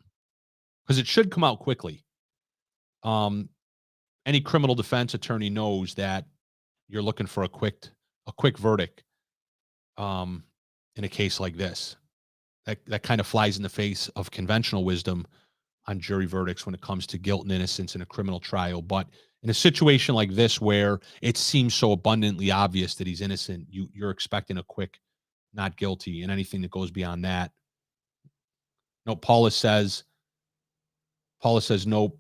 Because it should come out quickly. Any criminal defense attorney knows that you're looking for a quick verdict in a case like this. That kind of flies in the face of conventional wisdom on jury verdicts when it comes to guilt and innocence in a criminal trial. But in a situation like this, where it seems so abundantly obvious that he's innocent, you're expecting a quick not guilty, and anything that goes beyond that. No, Paula says no,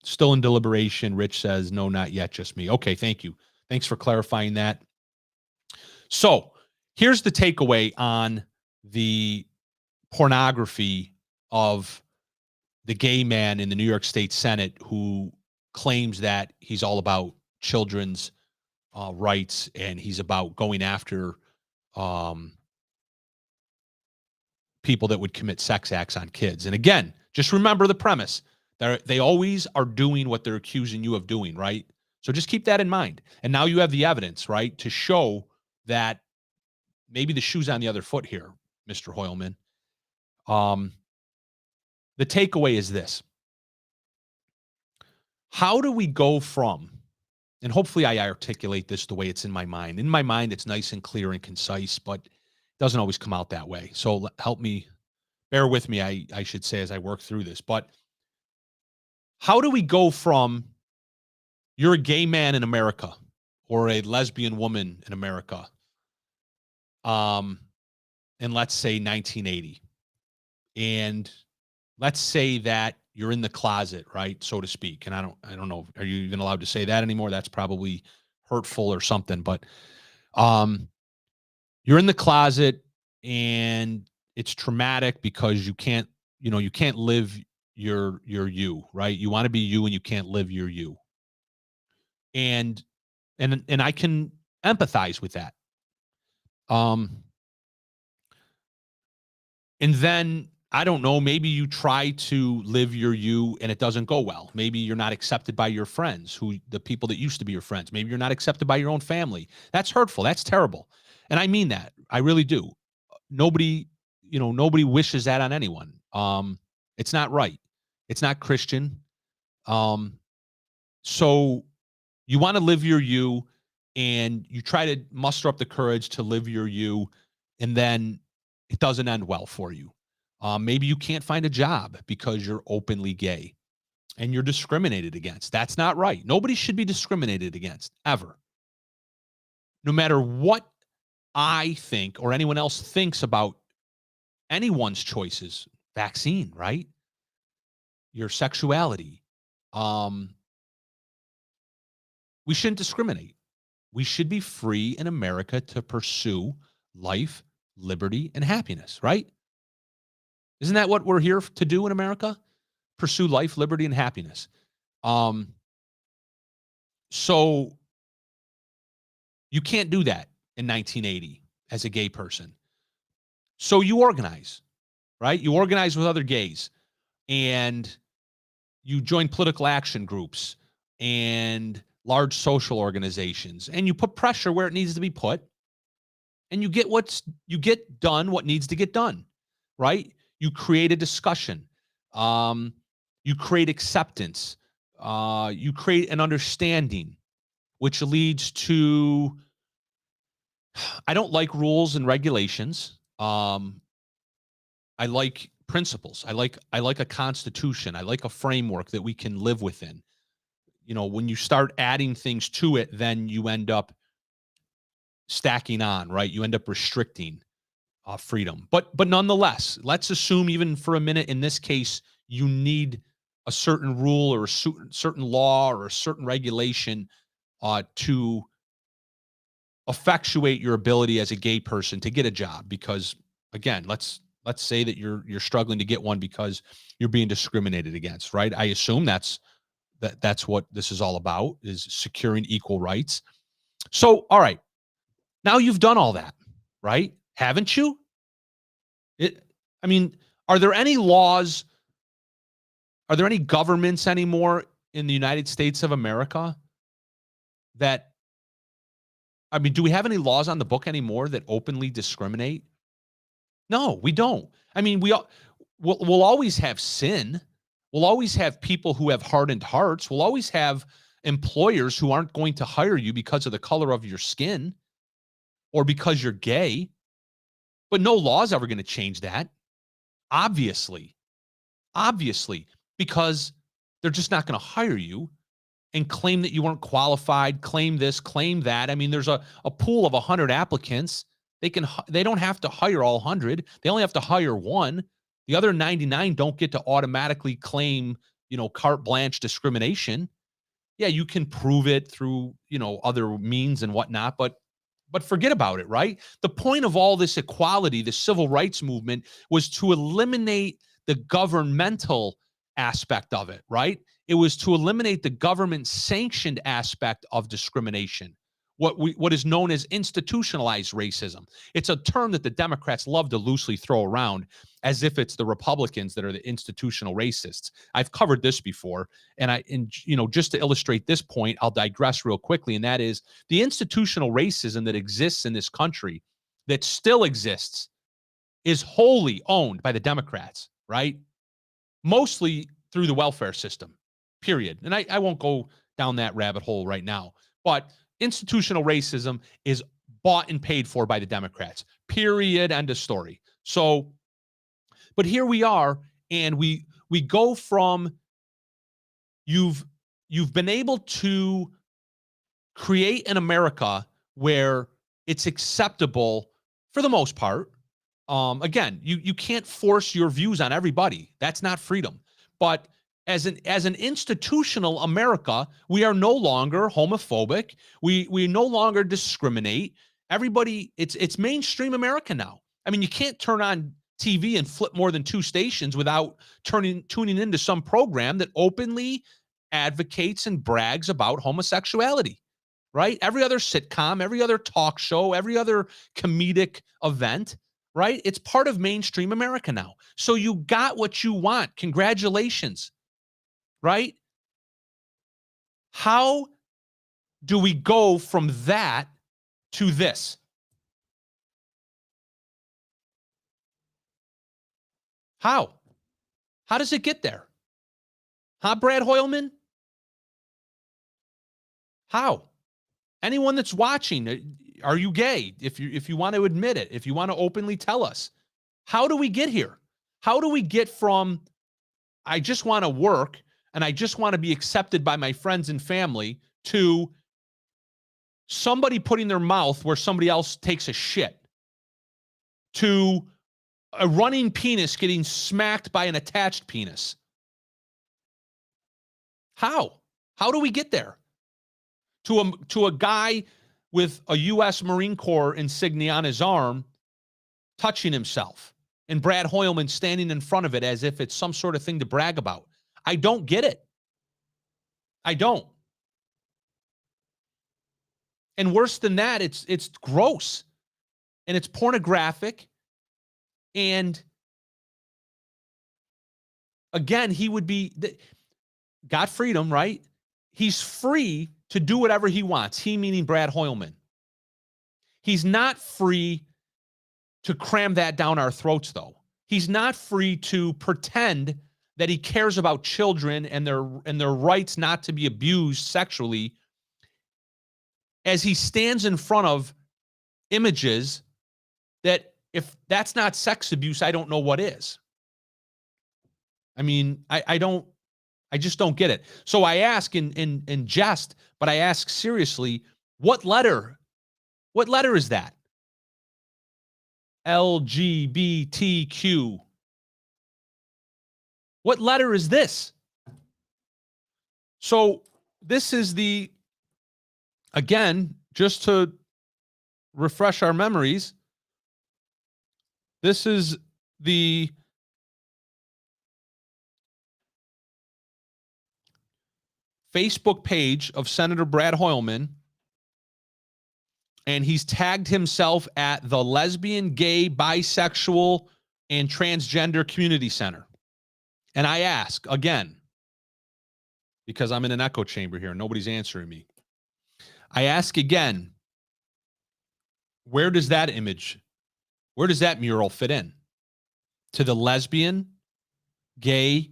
still in deliberation. Rich says no, not yet, just me. Okay, thank you. Thanks for clarifying that. So here's the takeaway on the pornography of the gay man in the New York State Senate who claims that he's all about children's rights, and he's about going after people that would commit sex acts on kids. And again, just remember the premise. They always are doing what they're accusing you of doing, right? So just keep that in mind. And now you have the evidence, right, to show that maybe the shoe's on the other foot here, Mr. Hoyleman. The takeaway is this. How do we go from, and hopefully I articulate this the way it's in my mind. In my mind, it's nice and clear and concise, but it doesn't always come out that way. So help me, bear with me, I should say, as I work through this. But how do we go from you're a gay man in America or a lesbian woman in America, in let's say 1980, and let's say that you're in the closet, right, so to speak. And I don't know, are you even allowed to say that anymore? That's probably hurtful or something. But you're in the closet, and it's traumatic because you can't live your you, right? You want to be you, and you can't live your you. And I can empathize with that. And then, I don't know, maybe you try to live your you and it doesn't go well. Maybe you're not accepted by your friends, the people that used to be your friends. Maybe you're not accepted by your own family. That's hurtful. That's terrible. And I mean that. I really do. Nobody wishes that on anyone. It's not right. It's not Christian. So you want to live your you, and you try to muster up the courage to live your you, and then it doesn't end well for you. Maybe you can't find a job because you're openly gay and you're discriminated against. That's not right. Nobody should be discriminated against, ever. No matter what I think or anyone else thinks about anyone's choices. vaccine, right? Your sexuality. We shouldn't discriminate. We should be free in America to pursue life, liberty, and happiness, right? Isn't that what we're here to do in America? Pursue life, liberty, and happiness. So you can't do that in 1980 as a gay person. So you organize, right? You organize with other gays and you join political action groups and large social organizations, and you put pressure where it needs to be put, and you get done what needs to get done, right? You create a discussion. You create acceptance. You create an understanding, which leads to, I don't like rules and regulations. I like principles. I like a constitution. I like a framework that we can live within. You know, when you start adding things to it, then you end up stacking on, right? You end up restricting freedom. But nonetheless, let's assume even for a minute in this case, you need a certain rule or a certain law or a certain regulation to effectuate your ability as a gay person to get a job. Because again, let's say that you're struggling to get one because you're being discriminated against, right? I assume that's what this is all about, is securing equal rights. So, all right, now you've done all that, right? Haven't you? I mean, are there any laws? Are there any governments anymore in the United States of America that, I mean, do we have any laws on the book anymore that openly discriminate? No, we don't. I mean, we'll always have sin. We'll always have people who have hardened hearts. We'll always have employers who aren't going to hire you because of the color of your skin or because you're gay. But no law is ever going to change that. Obviously, because they're just not going to hire you and claim that you weren't qualified, claim this, claim that. I mean, there's a pool of 100 applicants. They don't have to hire all 100. They only have to hire one. The other 99 don't get to automatically claim, carte blanche discrimination. Yeah, you can prove it through, other means and whatnot, but forget about it, right? The point of all this equality, the civil rights movement, was to eliminate the governmental aspect of it, right? It was to eliminate the government sanctioned aspect of discrimination, what is known as institutionalized racism. It's a term that the Democrats love to loosely throw around as if it's the Republicans that are the institutional racists. I've covered this before, and just to illustrate this point, I'll digress real quickly, and that is the institutional racism that exists in this country, that still exists, is wholly owned by the Democrats, right? Mostly through the welfare system, period. And I won't go down that rabbit hole right now, but institutional racism is bought and paid for by the Democrats, period, end of story. So, but here we are, and we go from you've been able to create an America where it's acceptable for the most part. Again, you can't force your views on everybody. That's not freedom. But as an institutional America, we are no longer homophobic. We no longer discriminate. Everybody, it's mainstream America now. I mean, you can't turn on TV and flip more than 2 stations without tuning into some program that openly advocates and brags about homosexuality, right? Every other sitcom, every other talk show, every other comedic event, right? It's part of mainstream America now. So you got what you want. Congratulations, right? How do we go from that to this? How? How does it get there? Huh, Brad Hoyleman? How? Anyone that's watching, are you gay? If you want to admit it, if you want to openly tell us, how do we get here? How do we get from I just want to work and I just want to be accepted by my friends and family to somebody putting their mouth where somebody else takes a shit, to a running penis getting smacked by an attached penis. How? How do we get there? To a guy with a U.S. Marine Corps insignia on his arm touching himself, and Brad Hoyleman standing in front of it as if it's some sort of thing to brag about. I don't get it. I don't. And worse than that, it's gross, and it's pornographic. And again, he would be got freedom, right? He's free to do whatever he wants. He meaning Brad Hoyleman. He's not free to cram that down our throats, though. He's not free to pretend that he cares about children and their rights not to be abused sexually, as he stands in front of images that, if that's not sex abuse, I don't know what is. I mean, I just don't get it. So I ask in jest, but I ask seriously, what letter is that? LGBTQ. What letter is this? So this is again, just to refresh our memories, this is the Facebook page of Senator Brad Hoyleman, and he's tagged himself at the Lesbian, Gay, Bisexual, and Transgender Community Center. And I ask again, because I'm in an echo chamber here, nobody's answering me. I ask again, where does that mural fit in? To the Lesbian, Gay,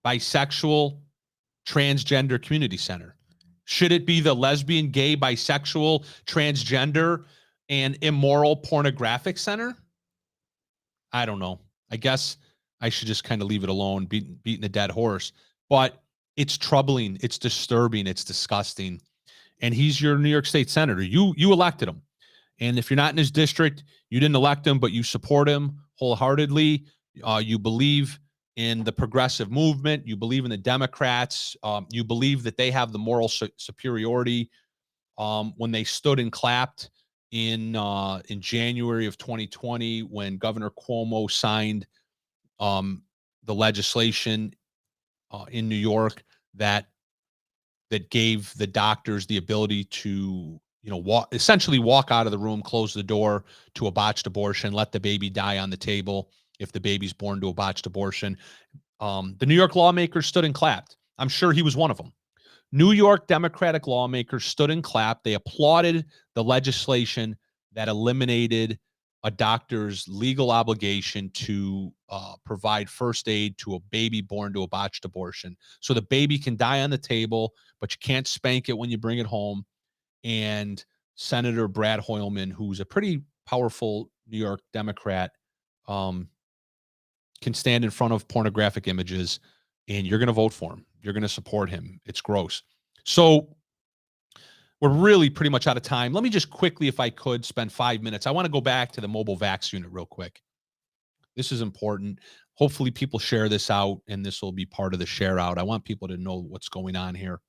Bisexual, Transgender Community Center? Should it be the Lesbian, Gay, Bisexual, Transgender, and Immoral Pornographic Center? I don't know. I guess I should just kind of leave it alone, beating a dead horse. But it's troubling. It's disturbing. It's disgusting. And he's your New York State Senator. You elected him. And if you're not in his district, you didn't elect him, but you support him wholeheartedly. You believe in the progressive movement. You believe in the Democrats. You believe that they have the moral superiority. When they stood and clapped in January of 2020, when Governor Cuomo signed the legislation in New York that gave the doctors the ability to, essentially walk out of the room, close the door to a botched abortion, let the baby die on the table if the baby's born to a botched abortion. The New York lawmakers stood and clapped. I'm sure he was one of them. New York Democratic lawmakers stood and clapped. They applauded the legislation that eliminated a doctor's legal obligation to provide first aid to a baby born to a botched abortion. So the baby can die on the table, but you can't spank it when you bring it home. And Senator Brad Hoyleman, who's a pretty powerful New York Democrat, can stand in front of pornographic images, and you're going to vote for him. You're going to support him. It's gross. So we're really pretty much out of time. Let me just quickly, if I could, spend 5 minutes. I want to go back to the mobile vax unit real quick. This is important. Hopefully people share this out, and this will be part of the share out. I want people to know what's going on here.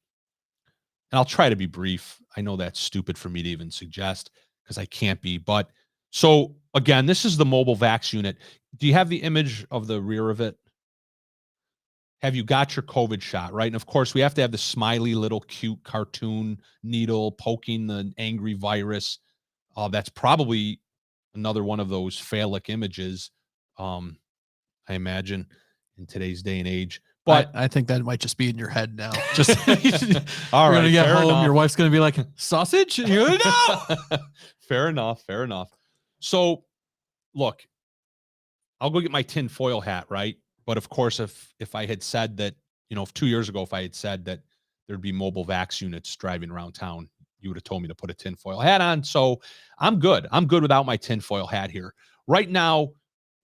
And I'll try to be brief. I know that's stupid for me to even suggest because I can't be. But so again, this is the mobile vax unit. Do you have the image of the rear of it? Have you got your COVID shot, right? And of course, we have to have the smiley little cute cartoon needle poking the angry virus. That's probably another one of those phallic images, I imagine, in today's day and age. But I think that might just be in your head now. Just all right, you're gonna get home. enough. Your wife's gonna be like, sausage? And you're like, no. Fair enough. Fair enough. So, look, I'll go get my tin foil hat, right? But of course, if I had said that, if 2 years ago, if I had said that there'd be mobile vax units driving around town, you would have told me to put a tin foil hat on. So I'm good. I'm good without my tin foil hat here. Right now,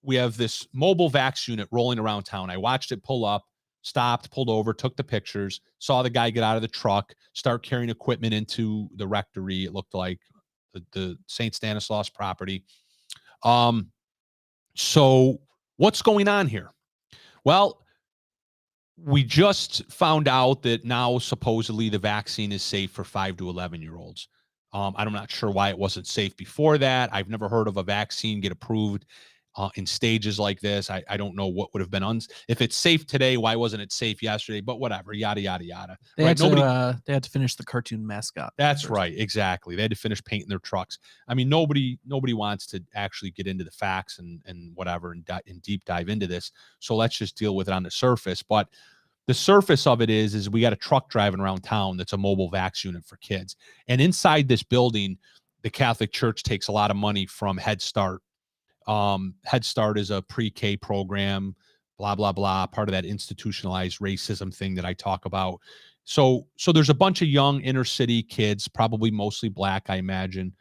we have this mobile vax unit rolling around town. I watched it pull up, stopped, pulled over, took the pictures, saw the guy get out of the truck, start carrying equipment into the rectory. It looked like the St. Stanislaus property. So What's going on here? Well, we just found out that now supposedly the vaccine is safe for 5 to 11-year-olds. I'm not sure why it wasn't safe before that. I've never heard of a vaccine get approved in stages like this. I don't know what would have been if it's safe today. Why wasn't it safe yesterday? But whatever, yada yada yada. They had to finish the cartoon mascot. That's first. Right, exactly. They had to finish painting their trucks. I mean, nobody wants to actually get into the facts and whatever and deep dive into this. So let's just deal with it on the surface. But the surface of it is we got a truck driving around town that's a mobile vax unit for kids. And inside this building, the Catholic Church takes a lot of money from Head Start. Head Start is a pre-K program, blah, blah, blah, part of that institutionalized racism thing that I talk about. So there's a bunch of young inner city kids, probably mostly black, I imagine.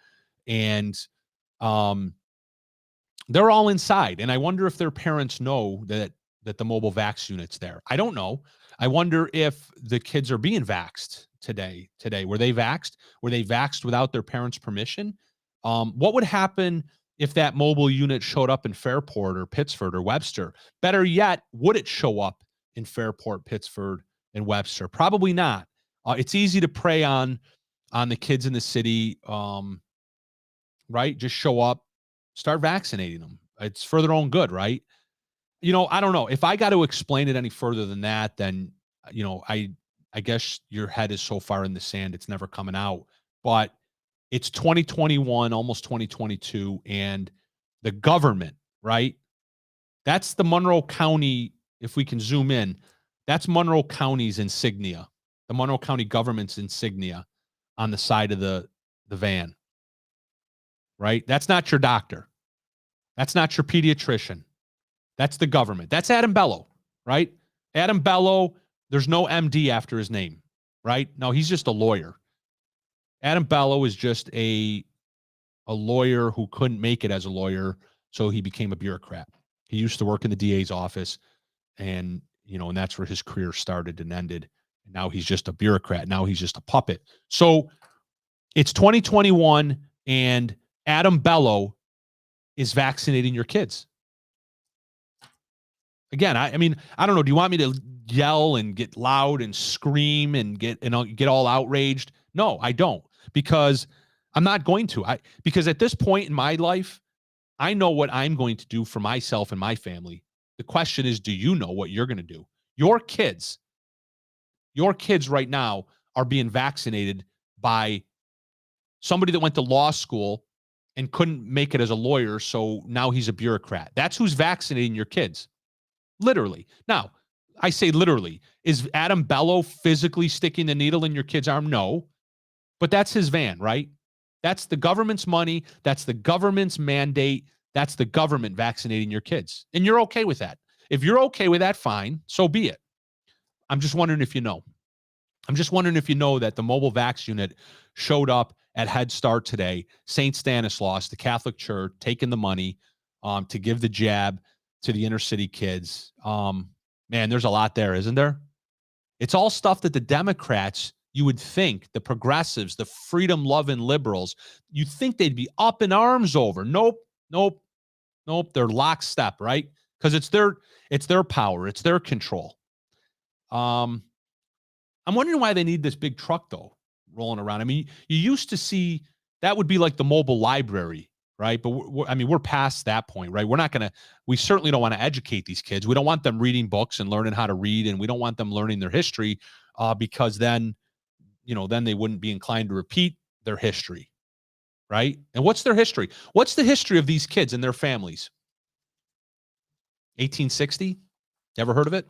And they're all inside. And I wonder if their parents know that the mobile vax unit's there. I don't know. I wonder if the kids are being vaxxed today. Were they vaxxed? Were they vaxxed without their parents' permission? What would happen if that mobile unit showed up in Fairport or Pittsford or Webster? Better yet, would it show up in Fairport, Pittsford, and Webster? Probably not. It's easy to prey on the kids in the city, right? Just show up, start vaccinating them. It's for their own good, right? I don't know. If I got to explain it any further than that, then, I guess your head is so far in the sand, it's never coming out. But it's 2021, almost 2022, and the government, right? That's the Monroe County, if we can zoom in, that's Monroe County's insignia, the Monroe County government's insignia on the side of the van, right? That's not your doctor. That's not your pediatrician. That's the government. That's Adam Bello, right? Adam Bello, there's no MD after his name, right? No, he's just a lawyer. Adam Bello is just a lawyer who couldn't make it as a lawyer, so he became a bureaucrat. He used to work in the DA's office, and and that's where his career started and ended. And now he's just a bureaucrat. Now he's just a puppet. So it's 2021, and Adam Bello is vaccinating your kids. Again, I mean, I don't know. Do you want me to yell and get loud and scream and get all outraged? No, I don't, because I'm not going to. Because at this point in my life, I know what I'm going to do for myself and my family. The question is, do you know what you're going to do? Your kids right now are being vaccinated by somebody that went to law school and couldn't make it as a lawyer, so now he's a bureaucrat. That's who's vaccinating your kids. Literally. Now, I say literally. Is Adam Bello physically sticking the needle in your kid's arm? No. But that's his van, right? That's the government's money. That's the government's mandate. That's the government vaccinating your kids. And you're okay with that. If you're okay with that, fine. So be it. I'm just wondering if you know. I'm just wondering if you know that the mobile vax unit showed up at Head Start today. St. Stanislaus, the Catholic Church, taking the money to give the jab to the inner city kids. Man, there's a lot there, isn't there? It's all stuff that the Democrats, you would think, the progressives, the freedom-loving liberals, you'd think they'd be up in arms over. Nope. They're lockstep, right? Because it's their power, it's their control. I'm wondering why they need this big truck, though, rolling around. I mean, you used to see that would be like the mobile library, right? But we're past that point, right? We certainly don't want to educate these kids. We don't want them reading books and learning how to read, and we don't want them learning their history because then they wouldn't be inclined to repeat their history, right? And what's their history? What's the history of these kids and their families? 1860? Ever heard of it?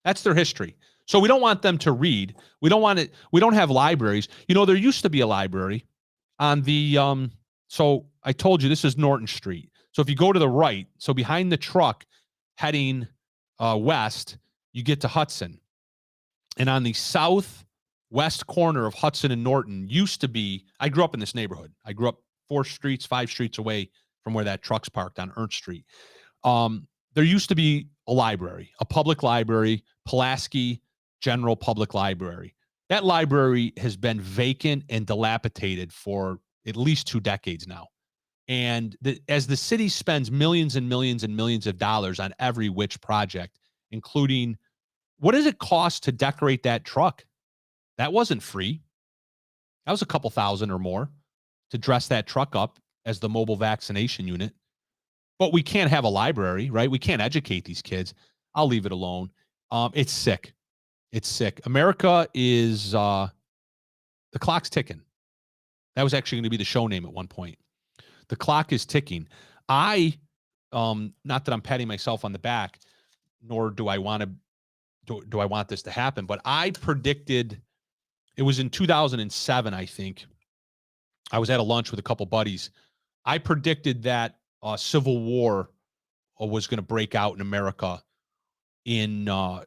That's their history. So we don't want them to read. We don't have libraries. There used to be a library on the so I told you this is Norton Street. So if you go to the right, so behind the truck heading west, you get to Hudson. And on the southwest corner of Hudson and Norton used to be, I grew up in this neighborhood. I grew up 5 streets away from where that truck's parked on Ernst Street. There used to be a library, a public library, Pulaski General Public Library. That library has been vacant and dilapidated for at least 2 decades now. And as the city spends millions and millions and millions of dollars on every which project, including what does it cost to decorate that truck? That wasn't free. That was a couple thousand or more to dress that truck up as the mobile vaccination unit. But we can't have a library, right? We can't educate these kids. I'll leave it alone. It's sick. It's sick. America is the clock's ticking. That was actually going to be the show name at one point. The clock is ticking. Not that I'm patting myself on the back, nor do I want to do I want this to happen, but I predicted, it was in 2007, I think. I was at a lunch with a couple buddies. I predicted that civil war was going to break out in America in no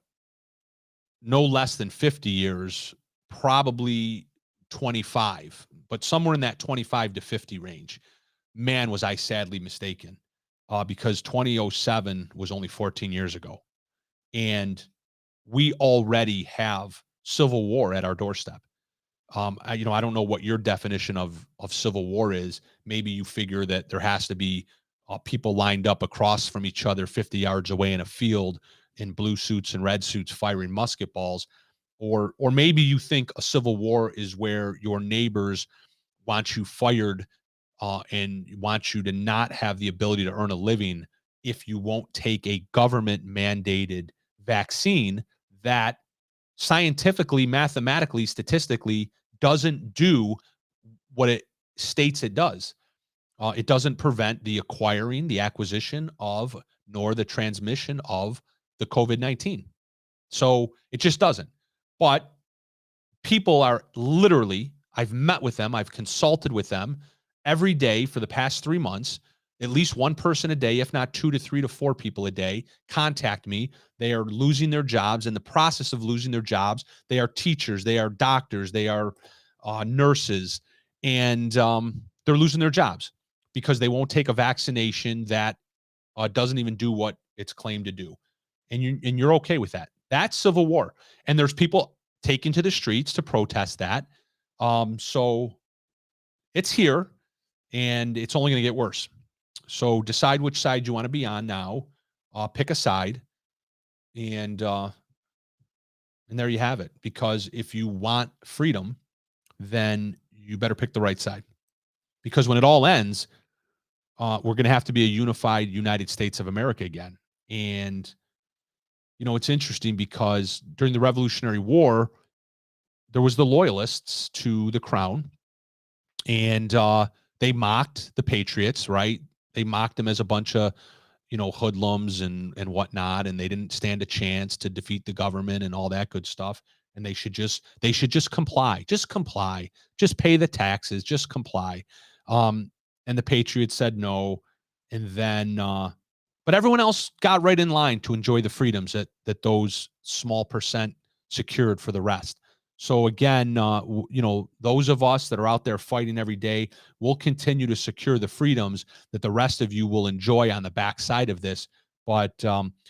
less than 50 years, probably 25, but somewhere in that 25 to 50 range. Man, was I sadly mistaken, because 2007 was only 14 years ago. And we already have civil war at our doorstep. I don't know what your definition of civil war is. Maybe you figure that there has to be people lined up across from each other 50 yards away in a field in blue suits and red suits firing musket balls. Or maybe you think a civil war is where your neighbors want you fired and want you to not have the ability to earn a living if you won't take a government mandated vaccine that scientifically, mathematically, statistically doesn't do what it states it does. It doesn't prevent the acquiring, the acquisition of, nor the transmission of the COVID-19. So it just doesn't. But people are literally, I've met with them, I've consulted with them every day for the past 3 months. At least one person a day, if not 2 to 3 to 4 people a day, contact me. They are losing their jobs. In the process of losing their jobs, they are teachers, they are doctors, they are nurses, and they're losing their jobs because they won't take a vaccination that doesn't even do what it's claimed to do. And you're okay with that. That's civil war. And there's people taken to the streets to protest that. So it's here, and it's only going to get worse. So decide which side you want to be on now. Pick a side, and there you have it. Because if you want freedom, then you better pick the right side. Because when it all ends, we're going to have to be a unified United States of America again. And it's interesting because during the Revolutionary War, there was the loyalists to the crown, and they mocked the patriots, right? They mocked them as a bunch of, hoodlums and whatnot, and they didn't stand a chance to defeat the government and all that good stuff. And they should just comply, just pay the taxes, just comply. And the patriots said no, and then, but everyone else got right in line to enjoy the freedoms that those small percent secured for the rest. So again, those of us that are out there fighting every day will continue to secure the freedoms that the rest of you will enjoy on the backside of this. But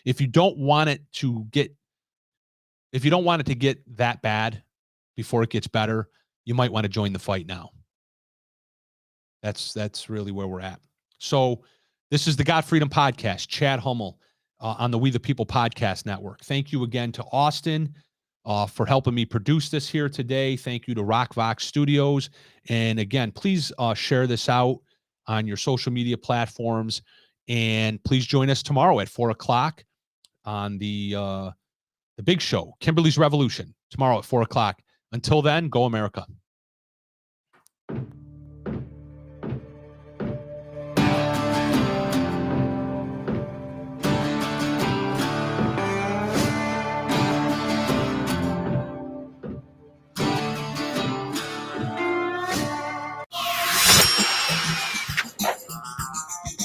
if you don't want it to get that bad before it gets better, you might want to join the fight now. That's really where we're at. So this is the Got Freedom Podcast, Chad Hummel on the We the People Podcast Network. Thank you again to Austin for helping me produce this here today. Thank you to RockVox Studios. And again, please share this out on your social media platforms. And please join us tomorrow at 4:00 on the big show, Kimberly's Revolution, tomorrow at 4:00. Until then, go America.